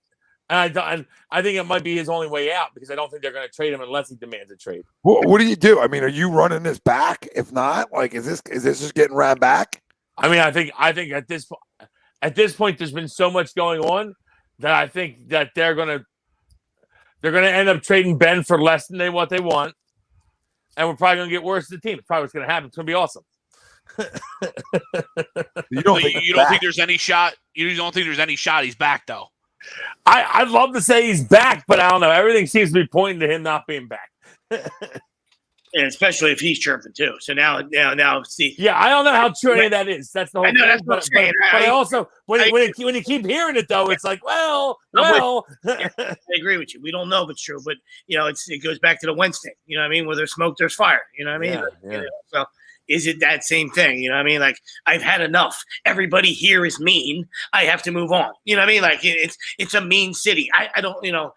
F: And I think it might be his only way out because I don't think they're going to trade him unless he demands a trade.
A: What do you do? I mean, are you running this back? If not, like, is this just getting ran back?
F: I mean, I think at this point, there's been so much going on that I think that they're going to end up trading Ben for less than what they want, and we're probably going to get worse as a team. It's probably what's going to happen. It's going to be awesome.
B: You don't think there's any shot? You don't think there's any shot he's back though?
F: I'd love to say he's back, but I don't know. Everything seems to be pointing to him not being back.
C: And especially if he's chirping too. So now see.
F: Yeah, I don't know how true any of that is. That's the whole
C: I know,
F: thing.
C: that's what I'm saying.
F: But I also when you keep hearing it though, it's like, well.
C: I agree with you. We don't know if it's true, but it goes back to the Wentz thing. You know what I mean? Where there's smoke, there's fire. You know what I mean?
F: Yeah.
C: So is it that same thing? You know what I mean? Like, I've had enough. Everybody here is mean. I have to move on. You know what I mean? Like, it's a mean city. I don't know.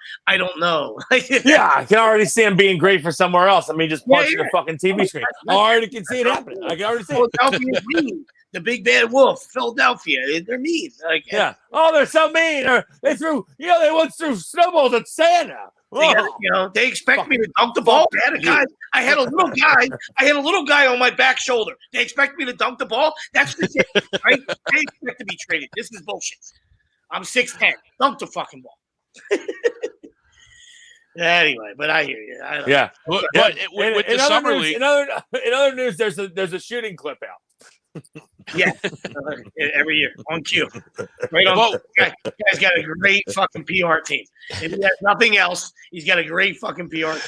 F: Yeah, I can already see him being great for somewhere else. I mean, just punching the fucking TV screen. I already can see it happening. I can already see it.
C: Philadelphia is mean. The big bad wolf, Philadelphia. They're mean. Like,
F: yeah. Oh, they're so mean. They went through snowballs at Santa.
C: They expect me to dunk the ball. I had a little guy on my back shoulder. They expect me to dunk the ball. That's ridiculous, right? They expect to be traded. This is bullshit. I'm 6'10". Dunk the fucking ball. Anyway, but I hear you. I don't know.
B: But with the summer league,
F: in other news, there's a shooting clip out.
C: Yeah, every year on cue. Right on. Guy's got a great fucking PR team. If he has nothing else, he's got a great fucking PR team.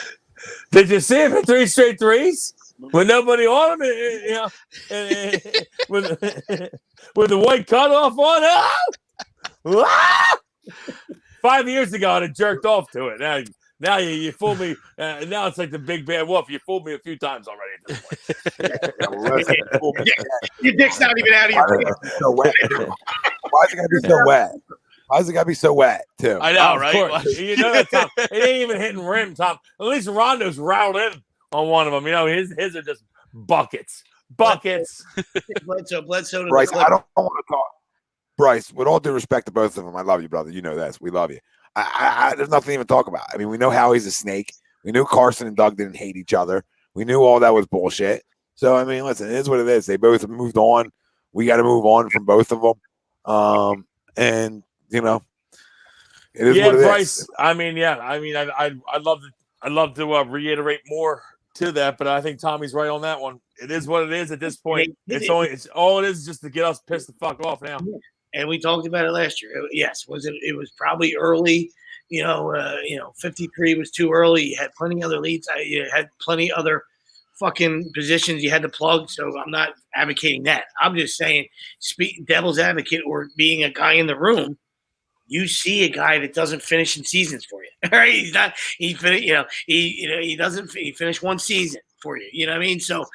F: Did you see him hit 3 straight threes with nobody on him? With the white cutoff on. 5 years ago, I'd have jerked off to it. Now you fooled me. Now it's like the big bad wolf. You fooled me a few times already at this point.
C: Your dick's not even out of your pants.
A: So wet. Why is it gotta be so wet? Why is it gotta be so wet too?
B: I know, right?
F: Of course. You know that, Tom. It ain't even hitting rim, Tom. At least Rondo's riled in on one of them. His are just buckets. Bledsoe.
A: Bryce, I don't want to talk. Bryce, with all due respect to both of them, I love you, brother. You know this. We love you. There's nothing to even talk about. I mean, we know Howie's a snake. We knew Carson and Doug didn't hate each other. We knew all that was bullshit. So, I mean, listen, it is what it is. They both have moved on. We got to move on from both of them. And, it is what it
F: Bryce,
A: is.
F: I'd love to reiterate more to that, but I think Tommy's right on that one. It is what it is at this point. All it is just to get us pissed the fuck off now.
C: and we talked about it last year. Yes, it was probably early. 53 was too early. You had plenty other leads. You had plenty other fucking positions you had to plug. So I'm not advocating that. I'm just saying, devil's advocate or being a guy in the room. You see a guy that doesn't finish in seasons for you, right? He's not. He doesn't. He finished one season for you. You know what I mean? So,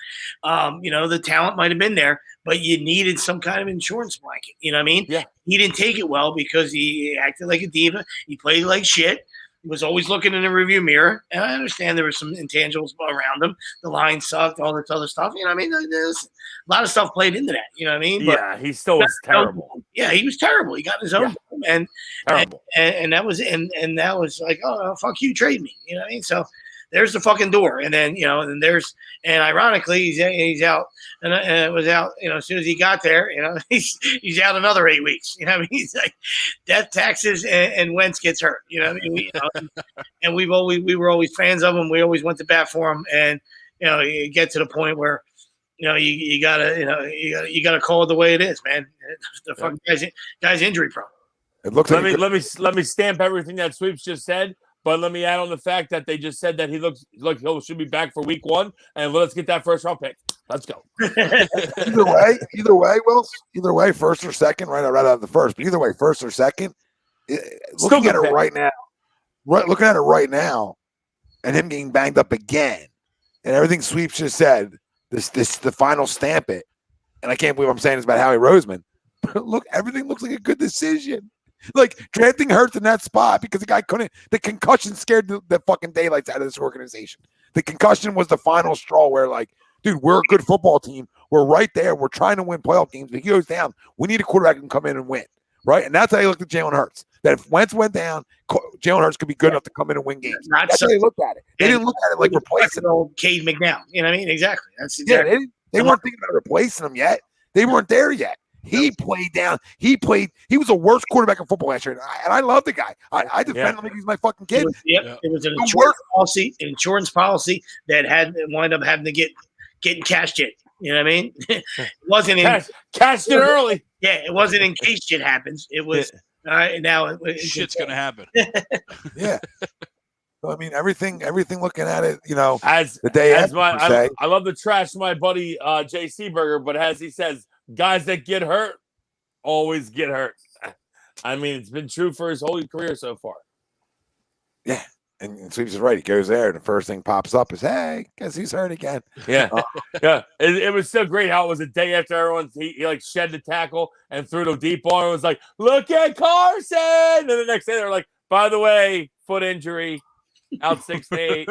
C: the talent might have been there, but you needed some kind of insurance blanket. You know what I mean?
F: Yeah.
C: He didn't take it well because he acted like a diva. He played like shit. He was always looking in the rearview mirror. And I understand there were some intangibles around him. The line sucked, all this other stuff. You know what I mean? There's a lot of stuff played into that. You know what I mean?
F: But he still was terrible.
C: Yeah, he was terrible. He got in his own and
F: terrible.
C: And that was and that was like, oh, fuck you, trade me. You know what I mean? So there's the fucking door. And then, and ironically, he's out. And it was out, as soon as he got there, he's out another 8 weeks. You know what I mean? He's like death, taxes, and Wentz gets hurt. You know what I mean? And we were always fans of him. We always went to bat for him. And, you get to the point where, you gotta call it the way it is, man. The fucking guy's injury prone.
A: It looks
F: let me stamp everything that Sweeps just said. But let me add on the fact that they just said that he looks like he should be back for week 1, and let's get that first round pick. Let's go.
A: Either way, first or second, right out of the first. But either way, first or second, looking at it right now, and him getting banged up again, and everything Sweeps just said, the final stamp it, and I can't believe I'm saying this about Howie Roseman. But look, everything looks like a good decision. Like drafting Hurts in that spot because the guy couldn't. The concussion scared the fucking daylights out of this organization. The concussion was the final straw where, like, dude, we're a good football team. We're right there. We're trying to win playoff games. But he goes down. We need a quarterback who can come in and win, right? And that's how you looked at Jalen Hurts. That if Wentz went down, Jalen Hurts could be good enough to come in and win games. That's how they looked at it. They didn't look at it like replacing
C: old Cade McNown. You know what I mean? Exactly. That's exactly.
A: They weren't thinking about replacing him yet. They weren't there yet. He played down. He was the worst quarterback in football last year, and I love the guy. I defend him like he's my fucking kid.
C: It was an insurance policy that had wound up having to getting cashed in. You know what I mean? It wasn't
F: cashed in early.
C: Yeah, it wasn't in case shit happens. It was now
B: shit's gonna happen.
A: Yeah. So, I mean, everything looking at it,
F: as
A: the day
F: as I love the trash my buddy Jay Seaberger, but as he says, guys that get hurt always get hurt. I mean, it's been true for his whole career so far.
A: Yeah. And Sweeps is right. He goes there, and the first thing pops up is, hey, guess he's hurt again.
F: Yeah. Yeah. It was so great how it was a day after everyone, he like shed the tackle and threw the deep ball and was like, look at Carson. And then the next day they're like, by the way, foot injury, out 6 to 8.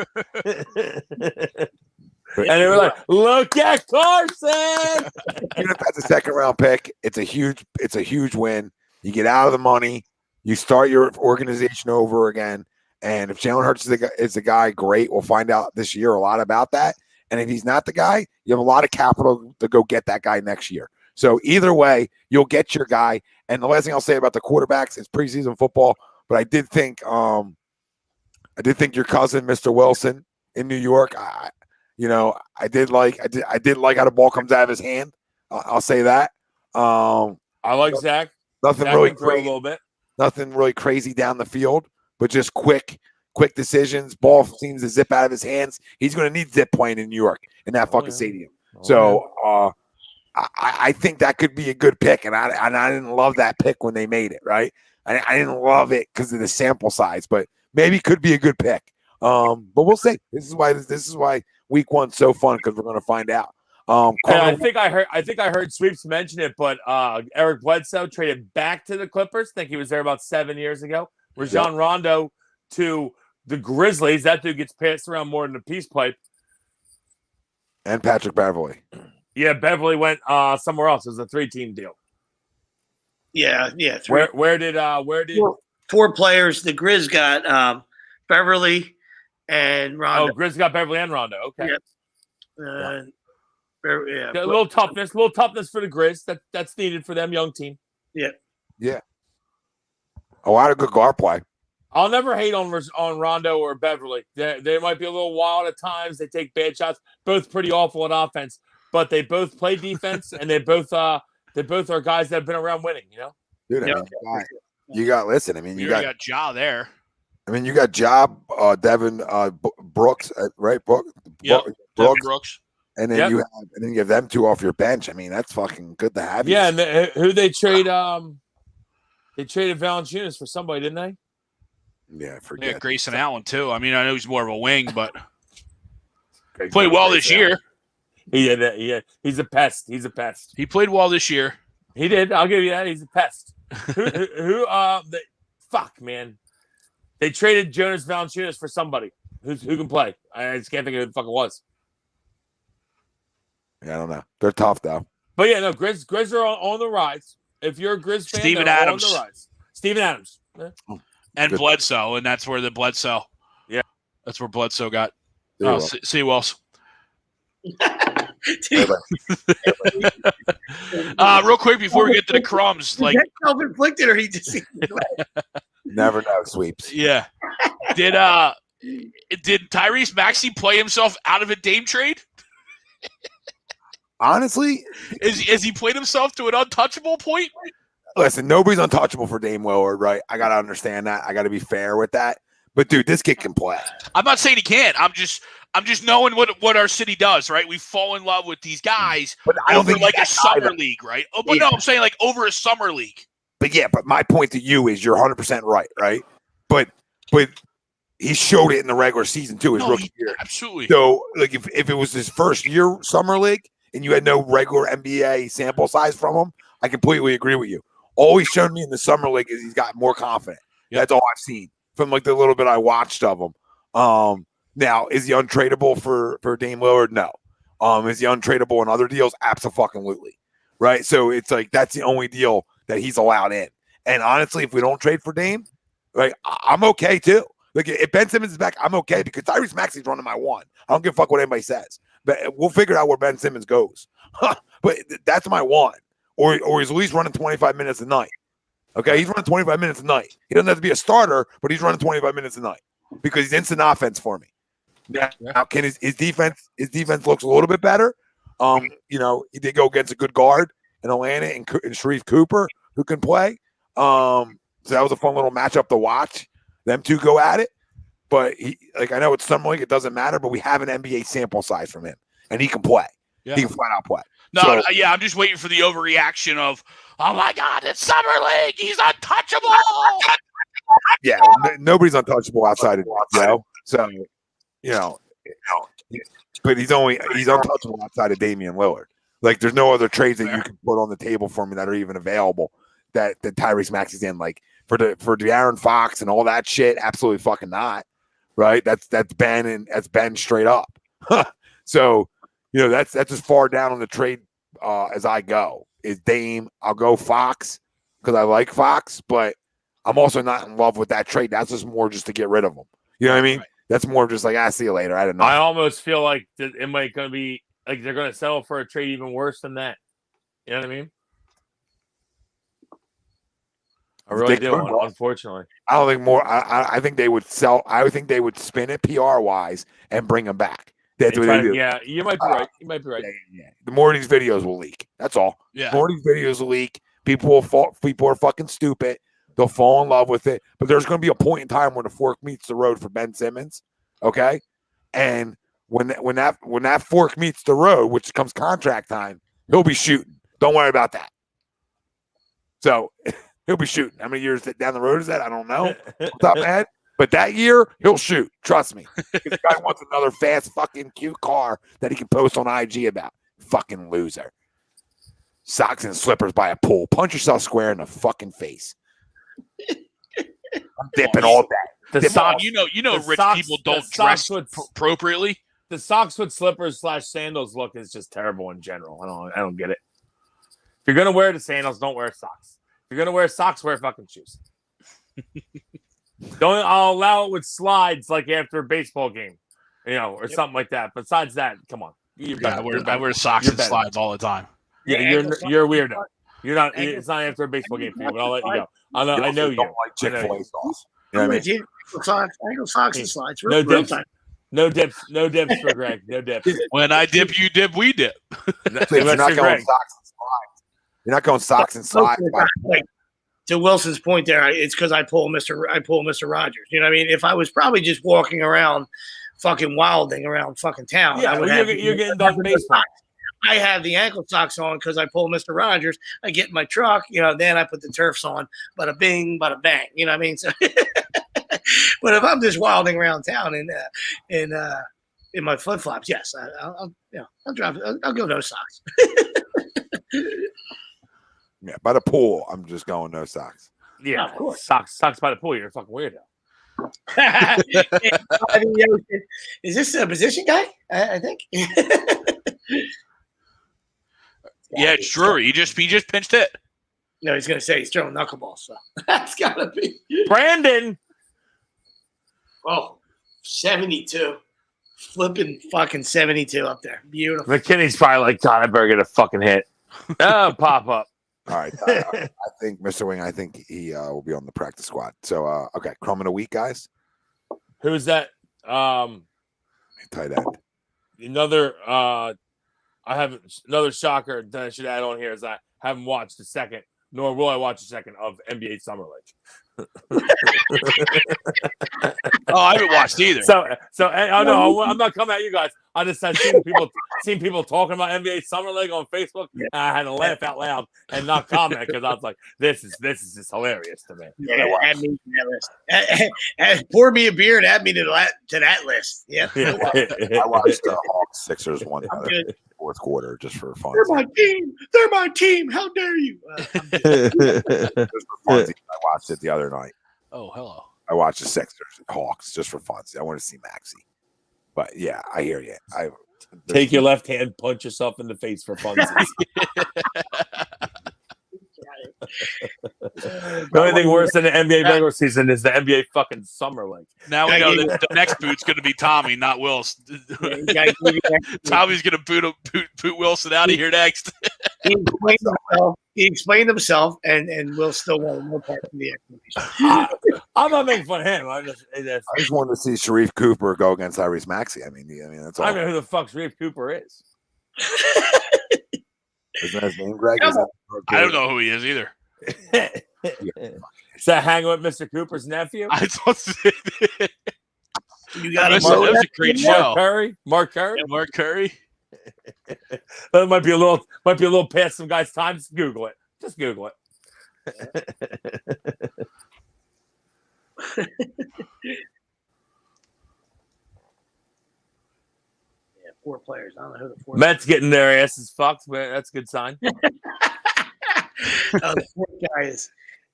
F: And they were like, look at Carson.
A: Even if that's a second round pick, it's a huge win. You get out of the money, you start your organization over again. And if Jalen Hurts is the guy, great. We'll find out this year a lot about that. And if he's not the guy, you have a lot of capital to go get that guy next year. So either way, you'll get your guy. And the last thing I'll say about the quarterbacks is preseason football. But I did think your cousin, Mr. Wilson in New York, I did like how the ball comes out of his hand. I'll say that.
F: I like Zach.
A: Nothing
F: Zach
A: really
F: can throw a little bit.
A: Nothing really crazy down the field, but just quick decisions. Ball seems to zip out of his hands. He's going to need zip playing in New York in that fucking stadium. So I think that could be a good pick, and I didn't love that pick when they made it. Right, I didn't love it because of the sample size, but maybe could be a good pick. But we'll see. This is why week 1's so fun, because we're going to find out.
F: I think I heard Sweeps mention it, but Eric Bledsoe traded back to the Clippers. I think he was there about 7 years ago. Rajon Rondo to the Grizzlies. That dude gets passed around more than a peace pipe.
A: And Patrick Beverly.
F: Yeah, Beverly went somewhere else. It was a 3-team deal.
C: Yeah.
F: Where did
C: 4 players? The Grizz got Beverly and Rondo.
F: Oh, Grizz got Beverly and Rondo. Okay.
C: Yeah.
F: A little toughness for the Grizz. That's needed for them young team.
C: Yeah.
A: A lot of good guard play.
F: I'll never hate on Rondo or Beverly. They might be a little wild at times. They take bad shots. Both pretty awful at offense, but they both play defense, and they both are guys that have been around winning.
A: Dude, I mean, you got listen. I mean,
B: You
A: you got
B: Ja there.
A: I mean, you got Job, Devin Brooks, right?
B: Devin Brooks.
A: And then you have them two off your bench. I mean, that's fucking good to have.
F: Yeah, and who they trade? They traded Valanciunas for somebody, didn't they?
A: Yeah, forget.
B: Yeah, Grayson Allen too. I mean, I know he's more of a wing, but played well this year.
F: He did that. Yeah, he's a pest. He's a pest.
B: He played well this year.
F: He did. I'll give you that. He's a pest. Fuck, man. They traded Jonas Valanciunas for somebody who can play. I just can't think of who the fuck it was.
A: Yeah, I don't know. They're tough though.
F: But yeah, no, Grizz are on the rise. If you're a Grizz fan,
B: Steven
F: they're
B: Adams.
F: on the rise. Steven Adams. Yeah.
B: And Bledsoe, and that's where the Bledsoe.
F: Yeah.
B: That's where Bledsoe got. See Wells. Real quick before we get to the crumbs, like
C: self-inflicted, or he just
A: never know sweeps.
B: Yeah. Did Tyrese Maxey play himself out of a Dame trade?
A: Honestly,
B: is he played himself to an untouchable point?
A: Listen, nobody's untouchable for Dame Lillard, right? I gotta understand that. I gotta be fair with that. But dude, this kid can play.
B: I'm not saying he can't. I'm just knowing what our city does, right? We fall in love with these guys,
A: but I don't think
B: like a summer league, right? Oh, but no, I'm saying like over a summer league.
A: But yeah, but my point to you is you're 100% right? But he showed it in the regular season too, his rookie year.
B: Absolutely.
A: So like if it was his first year summer league and you had no regular NBA sample size from him, I completely agree with you. All he's shown me in the summer league is he's got more confident. Yep. That's all I've seen from like the little bit I watched of him. Now, is he untradeable for Dame Lillard? No. Is he untradeable in other deals? Absolutely. Right. So it's like that's the only deal that he's allowed in. And honestly, if we don't trade for Dame, right, I'm okay too. Like if Ben Simmons is back, I'm okay because Tyrese Maxey's running my one. I don't give a fuck what anybody says. But we'll figure out where Ben Simmons goes. But that's my one. Or he's at least running 25 minutes a night. Okay, he's running 25 minutes a night. He doesn't have to be a starter, but he's running 25 minutes a night because he's instant offense for me. Now can his defense looks a little bit better. He did go against a good guard in Atlanta and Sharif Cooper who can play. So that was a fun little matchup to watch. Them two go at it. But I know it's summer league, it doesn't matter, but we have an NBA sample size from him, and he can play. Yeah. He can flat out play.
B: No, I'm just waiting for the overreaction of, oh my God, it's summer league. He's untouchable.
A: Yeah, nobody's untouchable outside of Joe. So, but he's untouchable outside of Damian Lillard. Like, there's no other trades that you can put on the table for me that are even available that Tyrese Maxey's in. Like for De'Aaron Fox and all that shit, absolutely fucking not. Right? That's Ben straight up. So. That's as far down on the trade as I go. Is Dame? I'll go Fox because I like Fox, but I'm also not in love with that trade. That's just more just to get rid of him. You know what I mean? Right. That's more just like, see you later. I don't know.
F: I almost feel like it might going to be like they're going to settle for a trade even worse than that. You know what I mean? I really do. Unfortunately,
A: I don't think more. I think they would sell. I think they would spin it PR wise and bring him back. That's what they do.
F: Yeah, you might be right. You might be right.
A: Yeah. The more these videos will leak. That's all.
B: Yeah.
A: The more these videos will leak. People are fucking stupid. They'll fall in love with it. But there's going to be a point in time where the fork meets the road for Ben Simmons. Okay, and when that fork meets the road, which comes contract time, he'll be shooting. Don't worry about that. So he'll be shooting. How many years down the road is that? I don't know. Top man. But that year, he'll shoot. Trust me. This guy wants another fast, fucking cute car that he can post on IG about. Fucking loser. Socks and slippers by a pool. Punch yourself square in the fucking face. I'm dipping all day.
B: Rich people don't dress appropriately.
F: The socks with slippers / sandals look is just terrible in general. I don't get it. If you're gonna wear the sandals, don't wear socks. If you're gonna wear socks, wear fucking shoes. I'll allow it with slides like after a baseball game, or something like that. Besides that, come on.
B: I wear socks and slides all the time.
F: Yeah, you're a weirdo. You're not. It's not after a baseball game for you, but I'll let you go. I know you.
A: Don't like Chick-fil-A sauce. You know what I mean?
C: Ankle socks and slides.
F: No dips. No dips for Greg. No dips.
B: When I dip, you dip, we dip.
A: You're not going socks and slides. You're not going socks and slides.
C: to Wilson's point there, it's because I pull Mr. Rogers. You know what I mean? If I was probably just walking around, fucking wilding around fucking town,
F: Yeah, you're getting done baseball.
C: I have the ankle socks on because I pull Mr. Rogers. I get in my truck, then I put the turfs on. Bada bing, bada bang. You know what I mean? So, but if I'm just wilding around town in my flip flops, yes, I'll drive. I'll go no socks.
A: Yeah, by the pool, I'm just going no socks.
F: Yeah,
C: of course.
F: Socks by the pool. You're a fucking weirdo.
C: Is this a position guy? I think.
B: Yeah, it's Drury. He just pinched it.
C: No, he's gonna say he's throwing knuckleballs. So that's gotta be
F: Brandon.
C: Oh, 72. Flipping fucking 72 up there. Beautiful.
F: McKinney's probably like, God, I better get a fucking hit. Pop up.
A: All right. I think Mr. Wing, he will be on the practice squad. So, okay. Crumb of the week, guys.
F: Who's that?
A: Tight end.
F: Another another shocker that I should add on here is I haven't watched the second, nor will I watch the second of NBA Summer League.
B: I haven't watched either.
F: So no, I'm not coming at you guys. I just had seen people talking about NBA Summer League on Facebook. And I had to laugh out loud and not comment because I was like, "This is just hilarious to me."
C: Yeah, add me to that list. Pour me a beer and add me to that list. Yeah.
A: I watched the Hawks Sixers one fourth quarter just for fun.
C: They're my team. They're my team. How dare you?
A: Just for fun. I watched it the other night.
B: Oh, hello.
A: I watched the Sixers Hawks just for fun. I want to see Maxey. But yeah, I hear you.
F: Take your left hand, punch yourself in the face for fun. The only thing worse than the NBA regular season is the NBA fucking Summer League.
B: Now we know that the next boot's going to be Tommy, not Wills. Tommy's going to boot Wilson out of here next.
C: He explained himself, and Will still want more part of the explanation.
F: I'm not making fun of him. I
A: just wanted to see Sharif Cooper go against Tyrese Maxey. I mean, that's all.
F: I don't know who the fuck Sharif Cooper is.
A: Isn't that his name, Greg?
B: I don't know who he is either.
F: Is that hanging with Mr. Cooper's nephew?
B: I thought
C: you got
B: that was a great show.
F: Mark Curry.
B: Yeah, Mark Curry.
F: That might be a little past some guy's time. Just Google it.
C: Yeah, 4 players. I don't know who the 4
F: Mets getting their asses fucked, but that's a good sign.
C: The 4th guy is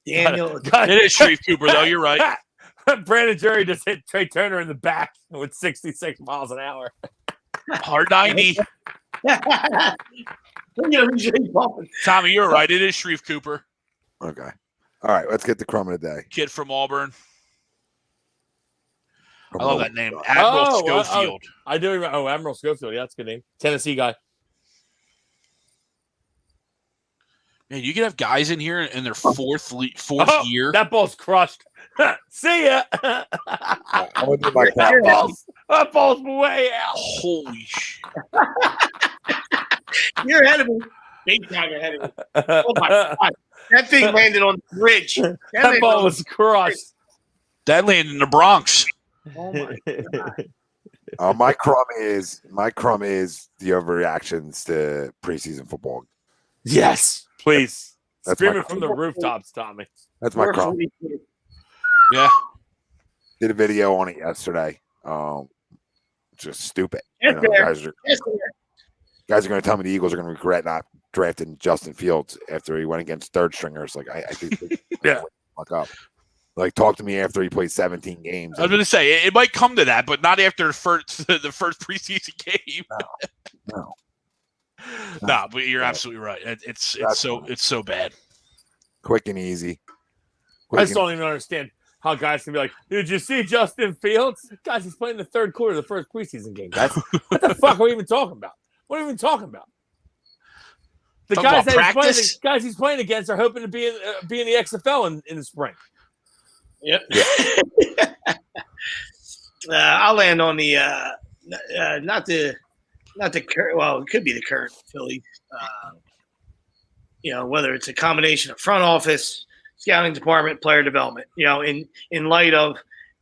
C: Daniel.
B: It is Sharif Cooper, though. You're right.
F: Brandon Drury just hit Trey Turner in the back with 66 miles an hour.
B: Hard 90. Tommy, you're right. It is Sharif Cooper.
A: Okay. All right. Let's get the crumb of the day.
B: Kid from Auburn. I love that name. Admiral Schofield.
F: I do remember. Oh, Admiral Schofield. Yeah, that's a good name. Tennessee guy.
B: Man, you can have guys in here in their fourth year.
F: That ball's crushed. See ya.
A: I'm gonna do my
F: that ball's way out.
B: Holy shit.
C: You're ahead of me. Big time ahead of me. Oh my God. That thing landed on the bridge.
F: That ball was crushed.
B: That landed in the Bronx.
C: Oh my God.
A: My crumb is the overreactions to preseason football.
F: Yes, please.
A: That's
F: Scream it from the rooftops, Tommy.
A: That's my crumb.
B: Yeah.
A: Did a video on it yesterday. Just stupid.
C: Yes,
A: guys are going to tell me the Eagles are going to regret not drafting Justin Fields after he went against third stringers. Like I think,
F: yeah,
A: fuck up. Like talk to me after he played 17 games.
B: I was going to say it might come to that, but not after the first preseason game. No, but you're absolutely right. It's so bad.
A: Quick and easy.
F: I just don't even understand how guys can be like, "Did you see Justin Fields? Guys, he's playing the third quarter of the first preseason game. Guys, what the fuck are we even talking about? What are we even talking about? The guys that he's playing against are hoping to be in the XFL in the spring."
C: Yep. I'll land on the not the current. Well, it could be the current Philly. Whether it's a combination of front office, scouting department, player development. In light of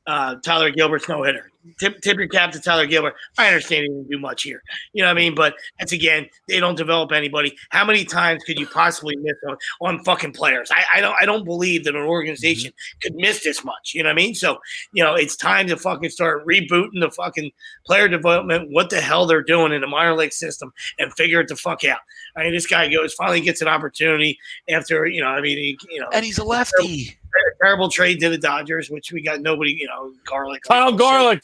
C: Tyler Gilbert's no-hitter. Tip your cap to Tyler Gilbert. I understand he didn't do much here. You know what I mean? But that's, again, they don't develop anybody. How many times could you possibly miss on fucking players? I don't believe that an organization could miss this much. You know what I mean? So, it's time to fucking start rebooting the fucking player development, what the hell they're doing in the minor league system, and figure it the fuck out. I mean, this guy finally gets an opportunity after,
B: and he's a lefty.
C: Terrible trade to the Dodgers, which we got nobody, Garlic.
F: Kyle Garlic.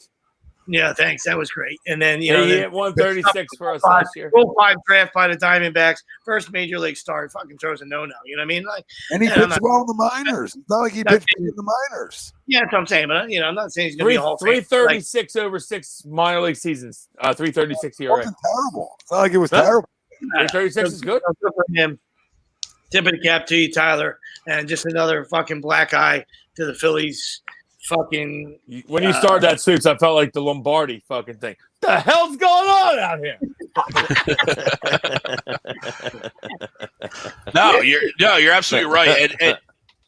C: Yeah, thanks. That was great. And then,
F: he hit 136 for us last year.
C: Rule 5 draft by the Diamondbacks. First major league start. Fucking throws a no-no. You know what I mean?
A: And he pitched well in the minors. It's not like he pitched in the minors.
C: Yeah, that's what I'm saying. But, I'm not saying he's going to be a Hall of Fame.
F: 336 over 6 minor league seasons. 336 here.
A: It wasn't terrible. It's not like it was terrible.
F: 336 is good.
C: Good for him. Tip of the cap to you, Tyler. And just another fucking black eye to the Phillies. Fucking
F: when you started that suits, I felt like the Lombardi fucking thing. The hell's going on out here?
B: you're absolutely right.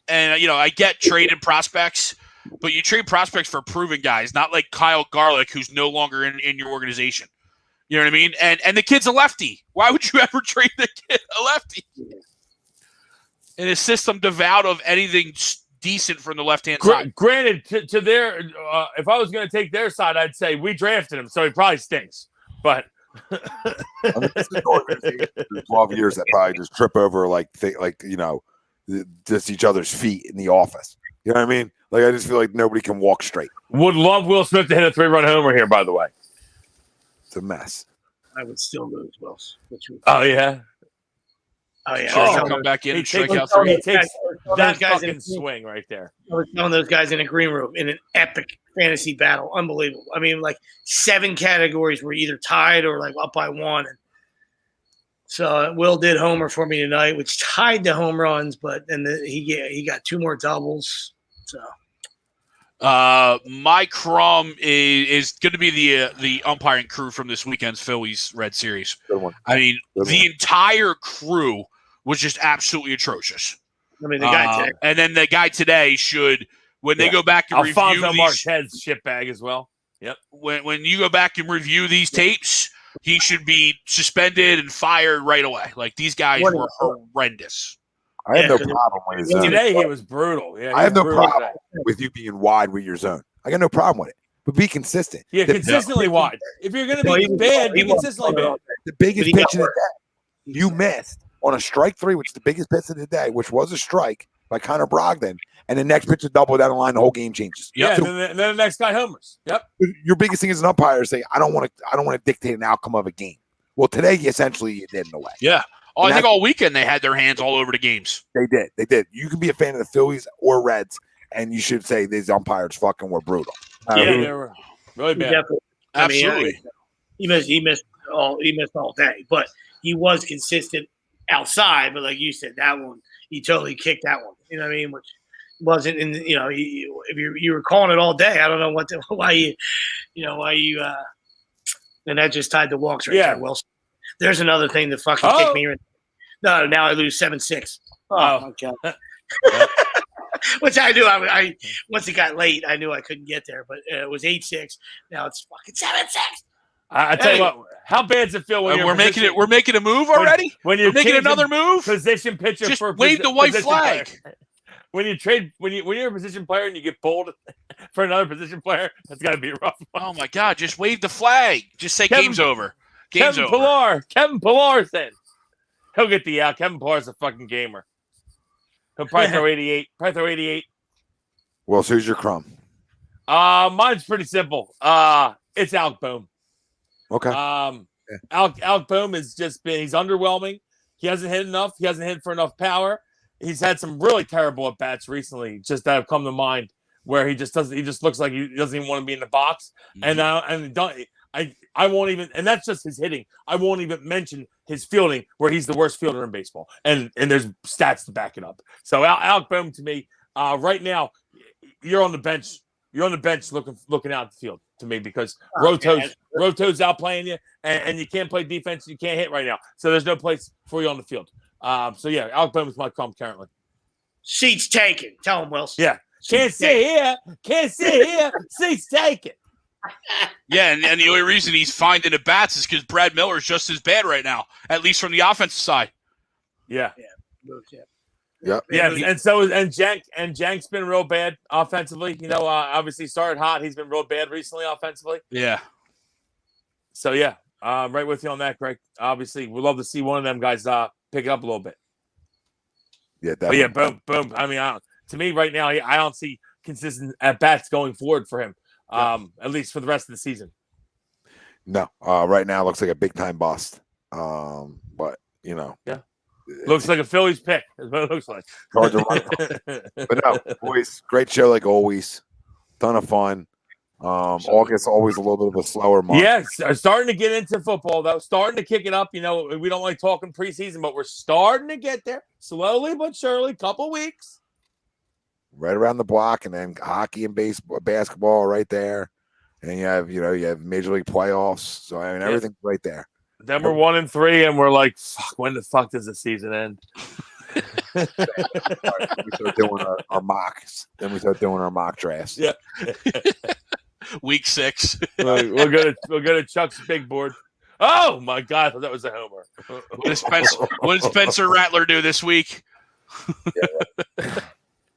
B: And I get trading prospects, but you trade prospects for proven guys, not like Kyle Garlic, who's no longer in your organization. You know what I mean? And the kid's a lefty. Why would you ever trade the kid a lefty? In a system devout of anything decent from the left-hand side.
F: Granted, to their, if I was going to take their side, I'd say we drafted him, so he probably stinks. But
A: this is an organization for 12 years that probably just trip over just each other's feet in the office. You know what I mean? Like, I just feel like nobody can walk straight.
F: Would love Will Smith to hit a 3-run homer here, by the way.
A: It's a mess.
C: I would still lose, Wills.
F: Oh, yeah?
C: Oh, yeah.
B: Sure, come back in and strike out 3.
F: He takes that fucking swing right there.
C: I was telling those guys in a green room in an epic fantasy battle. Unbelievable. I mean, like 7 categories were either tied or like up by 1. And so Will did homer for me tonight, which tied the home runs, but then he got 2 more doubles. So
B: my crumb is going to be the umpiring crew from this weekend's Phillies Red Series.
A: Good one.
B: I mean, the entire crew was just absolutely atrocious.
C: I mean, the guy today.
B: And then the guy today should, when they go back and
F: Alfonso
B: review
F: Marquez shitbag as well. Yep.
B: When you go back and review these tapes, he should be suspended and fired right away. Like, these guys were horrendous.
A: I have no problem with his zone.
F: Today he was brutal. Yeah,
A: I have no problem with you being wide with your zone. I got no problem with it. But be consistent.
F: Yeah, consistently wide. If you're going to be bad, be consistently bad.
A: The biggest pitch of the day, you missed on a strike 3, which is the biggest pitch of the day, which was a strike by Connor Brogdon, and the next pitch is double down the line, the whole game changes.
F: Yeah,
A: so,
F: and then the next guy homers. Yep.
A: Your biggest thing as an umpire is say, I don't want to dictate an outcome of a game. Well, today essentially you did in a way.
B: Yeah. Oh, I think all weekend they had their hands all over the games.
A: They did. You can be a fan of the Phillies or Reds, and you should say these umpires fucking were brutal.
F: They were really bad.
B: Absolutely.
C: He missed all day, but he was consistent outside. But like you said, that one he totally kicked that one. You know what I mean? Which wasn't in. If you were calling it all day, I don't know why you. And that just tied the walks right there, Wilson. There's another thing that fucking kicked me in. No, now I lose 7-6. Oh my God. Which I knew. I once it got late, I knew I couldn't get there, but it was 8-6. Now it's fucking 7-6.
F: I tell you what, how bad does it feel when
B: we're making it? We're making a move already.
F: When you're
B: making another move,
F: position pitcher
B: just
F: for
B: wave the white flag.
F: Player. When you're a position player and you get pulled for another position player, that's got to be rough.
B: Oh my God! Just wave the flag. Just say game's over. Game's over.
F: Kevin Pillar said he'll get the out. Kevin Pillar's a fucking gamer. He'll probably throw 88.
A: Well, so who's your crumb?
F: Mine's pretty simple. It's Alec Bohm.
A: Okay.
F: Alec Bohm is he's underwhelming. He hasn't hit enough. He hasn't hit for enough power. He's had some really terrible at bats recently, just that have come to mind, where he just looks like he doesn't even want to be in the box. Mm-hmm. I won't even, and that's just his hitting. I won't even mention his fielding, where he's the worst fielder in baseball, and there's stats to back it up. So Alec Bohm to me, right now, you're on the bench. You're on the bench looking out the field to me, because Roto's outplaying you, and you can't play defense. You can't hit right now, so there's no place for you on the field. So yeah, Alec Bohm is my crumb currently.
C: Seats taken. Tell him, Wilson.
F: Yeah. Can't sit here. Can't sit here. Seats taken.
B: Yeah, and the only reason he's finding the bats is because Brad Miller is just as bad right now, at least from the offensive side.
F: Yeah.
A: Yep.
F: Yeah, and Jank's been real bad offensively. Obviously started hot. He's been real bad recently offensively.
B: Yeah.
F: So yeah, right with you on that, Greg. Obviously, we'd love to see one of them guys pick it up a little bit.
A: Yeah, definitely.
F: But yeah, boom. I mean, to me right now, I don't see consistent at bats going forward for him. At least for the rest of the season.
A: No, right now it looks like a big time bust. But
F: yeah, looks like a Phillies pick. Is what it looks like.
A: Hard to run. But no, boys, great show like always. Ton of fun. August always a little bit of a slower month.
F: Yes, starting to get into football though. Starting to kick it up. We don't like talking preseason, but we're starting to get there slowly but surely. Couple weeks.
A: Right around the block, and then hockey and basketball right there, and you have Major League playoffs. So I mean, everything's right there.
F: Then we're 1-3, and we're like, fuck, when the fuck does the season end?
A: We start doing our mocks. Then we start doing our mock drafts.
F: Yeah.
B: Week 6.
F: We'll go to Chuck's big board. Oh my God, I thought that was a homer.
B: What did Spencer Rattler do this week?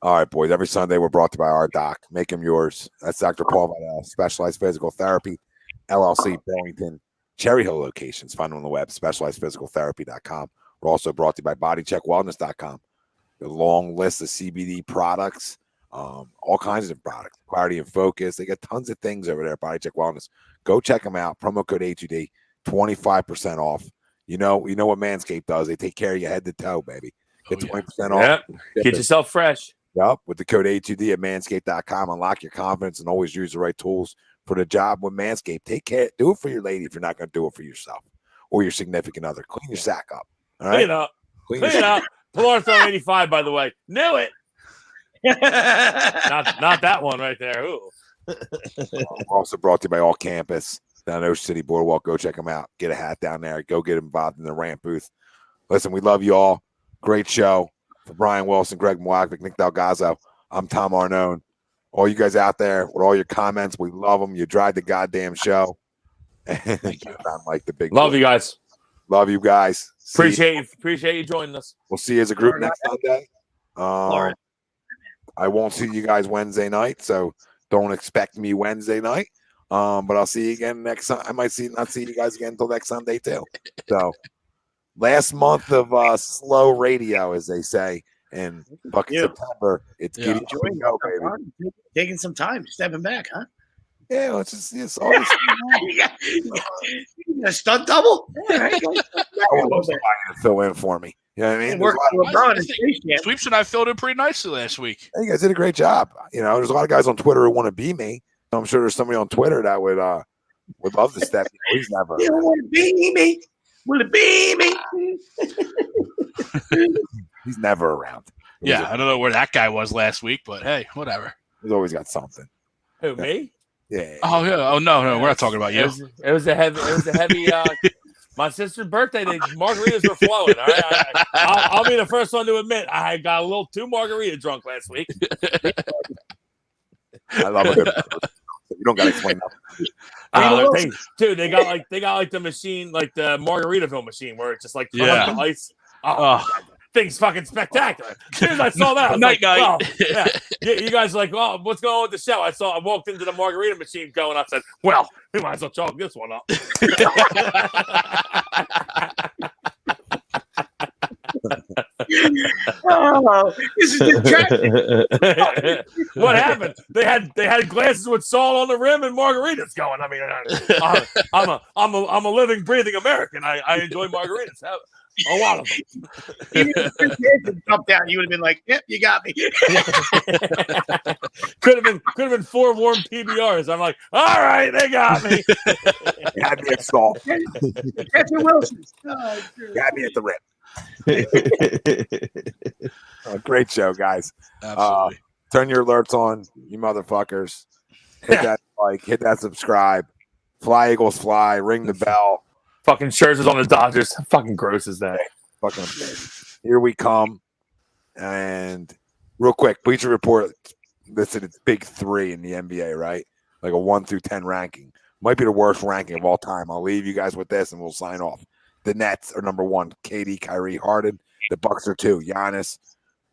A: All right, boys. Every Sunday we're brought to you by our doc. Make him yours. That's Dr. Paul Vidal, Specialized Physical Therapy, LLC, Burlington, Cherry Hill locations. Find them on the web, specializedphysicaltherapy.com. We're also brought to you by bodycheckwellness.com. A long list of CBD products, all kinds of products, clarity and focus. They got tons of things over there at Body Check Wellness. Go check them out. Promo code A2D, 25% off. You know what Manscaped does. They take care of you head to toe, baby. Get 20% off.
F: Yep. Get yourself fresh.
A: Yep, with the code A2D at manscaped.com. Unlock your confidence and always use the right tools for the job with Manscaped. Take care. Do it for your lady if you're not going to do it for yourself or your significant other. Clean your sack up. All right?
F: Clean it up. Polarthon 85, by the way. Knew it. not that one right there. Ooh.
A: Also brought to you by All Campus down at Ocean City Boardwalk. Go check them out. Get a hat down there. Go get involved in the rant booth. Listen, we love you all. Great show. For Brian Wilson, Greg Milakovic, Nick DelGozzo, I'm Tom Arnone. All you guys out there with all your comments, we love them. You drive the goddamn show. Thank you. Like the big
F: love boy. You guys.
A: Love you guys.
F: Appreciate you joining us.
A: We'll see you as a group next Sunday. I won't see you guys Wednesday night, so don't expect me Wednesday night. But I'll see you again next. I might not see you guys again until next Sunday too. So. Last month of slow radio, as they say, in fucking September. It's getting go, baby.
C: Taking some time, stepping back, huh?
A: Yeah, it's always
C: a stunt double.
A: I want somebody to fill in for me. You know what I mean?
B: Sweeps and I filled in pretty nicely last week.
A: You guys did a great job. There's a lot of guys on Twitter who want to be me. I'm sure there's somebody on Twitter that would love to step. He's never.
C: You don't want to be me. Will it be
A: me? He's never around.
B: Yeah, I don't know where that guy was last week, but hey, whatever.
A: He's always got something.
F: Who, me?
A: Yeah.
B: Oh yeah. Oh no, we're not talking about you.
F: It was a heavy. My sister's birthday. The margaritas were flowing. All right, I'll be the first one to admit I got a little too margarita drunk last week.
A: I love it. You don't got to explain that.
F: Dude, they got like the machine, like the Margaritaville machine, where it's just like the ice. Thing's fucking spectacular. As soon as I saw that, I was
B: night.
F: Well, yeah. You guys are like, well, what's going on with the show? I walked into the margarita machine going. I said, well, we might as well chalk this one up.
C: This is distracting.
F: What happened? They had glasses with salt on the rim and margaritas going. I mean, I'm a living, breathing American. I enjoy margaritas. A lot of them.
C: Even if you jumped down, you would have been like, "Yep, you got me."
F: Could have been 4 warm PBRs. I'm like, all right, they got me.
A: Had me at salt.
C: Catch Wilson.
A: Had me at the rim. Great show, guys.
B: Absolutely.
A: Turn your alerts on, you motherfuckers. Hit that like, hit that subscribe. Fly Eagles fly. Ring the bell.
F: Fucking Scherzer's on the Dodgers. How fucking gross is that?
A: Fucking here we come. And Real quick, Bleacher Report listed its big 3 in the NBA, right? Like a 1 through 10 ranking. Might be the worst ranking of all time. I'll leave you guys with this and we'll sign off. The Nets are number 1, KD, Kyrie, Harden. The Bucks are 2, Giannis,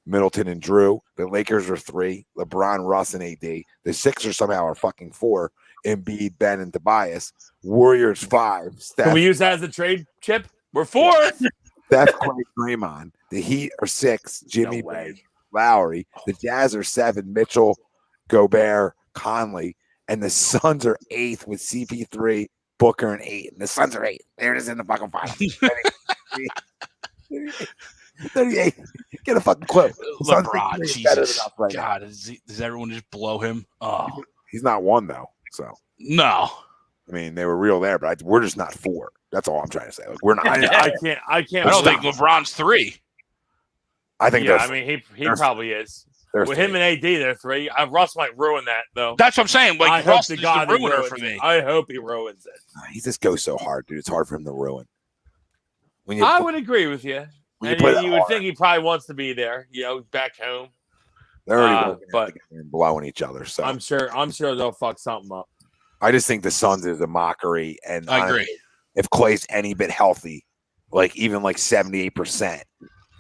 A: Middleton, and Drew. The Lakers are 3, LeBron, Russ, and AD. The Sixers somehow are fucking 4, Embiid, Ben, and Tobias. Warriors 5, Steph.
F: Can we use that as a trade chip? We're 4th.
A: Steph, Clay, Draymond. The Heat are 6, Jimmy,
F: No way.
A: Lowry. The Jazz are 7, Mitchell, Gobert, Conley. And the Suns are 8th with CP3, Booker, and 8. And the Suns are 8. There it is in the fucking final. 38. Get a fucking clue.
B: LeBron, Jesus.
A: Right
B: God, does everyone just blow him? Oh,
A: he's not 1 though. So
B: no.
A: I mean, they were real there, but we're just not 4. That's all I'm trying to say. Like, we're not.
F: I can't.
B: I don't think LeBron's 3.
A: I think.
F: Yeah, I mean, he probably is. With him and AD, they're 3. Russ might ruin that though.
B: That's what I'm saying. Like,
F: I
B: Russ
F: hope
B: is
F: to God
B: the ruiner
F: ruins
B: for me.
F: I hope he ruins it.
A: He just goes so hard, dude. It's hard for him to ruin. When
F: I would agree with you.
A: when
F: And you would think he probably wants to be there, back home.
A: they're already working
F: but
A: together and blowing each other. So
F: I'm sure they'll fuck something up.
A: I just think the Suns is a mockery, and
B: I agree.
A: If Clay's any bit healthy, like even like 78%.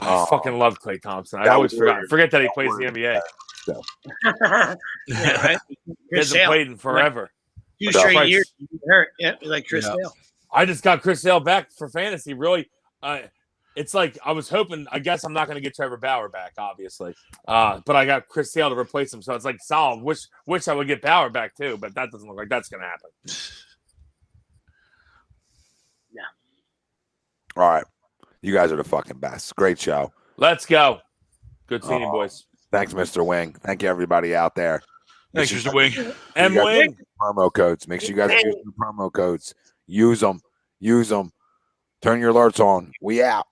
F: I fucking love Klay Thompson. I
A: that
F: always
A: was
F: forget that he plays in the NBA.
C: Yeah, right?
F: He
C: Chris
F: hasn't
C: Sale.
F: played in forever.
C: 2 straight years he hurt. Yeah, like Chris Sale.
F: I just got Chris Sale back for fantasy. Really, it's like I was hoping. I guess I'm not going to get Trevor Bauer back, obviously, but I got Chris Sale to replace him. So it's like solid. Wish I would get Bauer back too, but that doesn't look like that's going to happen.
C: Yeah.
A: All right, you guys are the fucking best. Great show.
F: Let's go. Good seeing you, boys.
A: Thanks, Mr. Wing. Thank you, everybody out there.
B: Thanks, Mr. Wing.
F: M Wing.
A: Promo codes. Make sure you guys use the promo codes. Use them. Use them. Turn your alerts on. We out.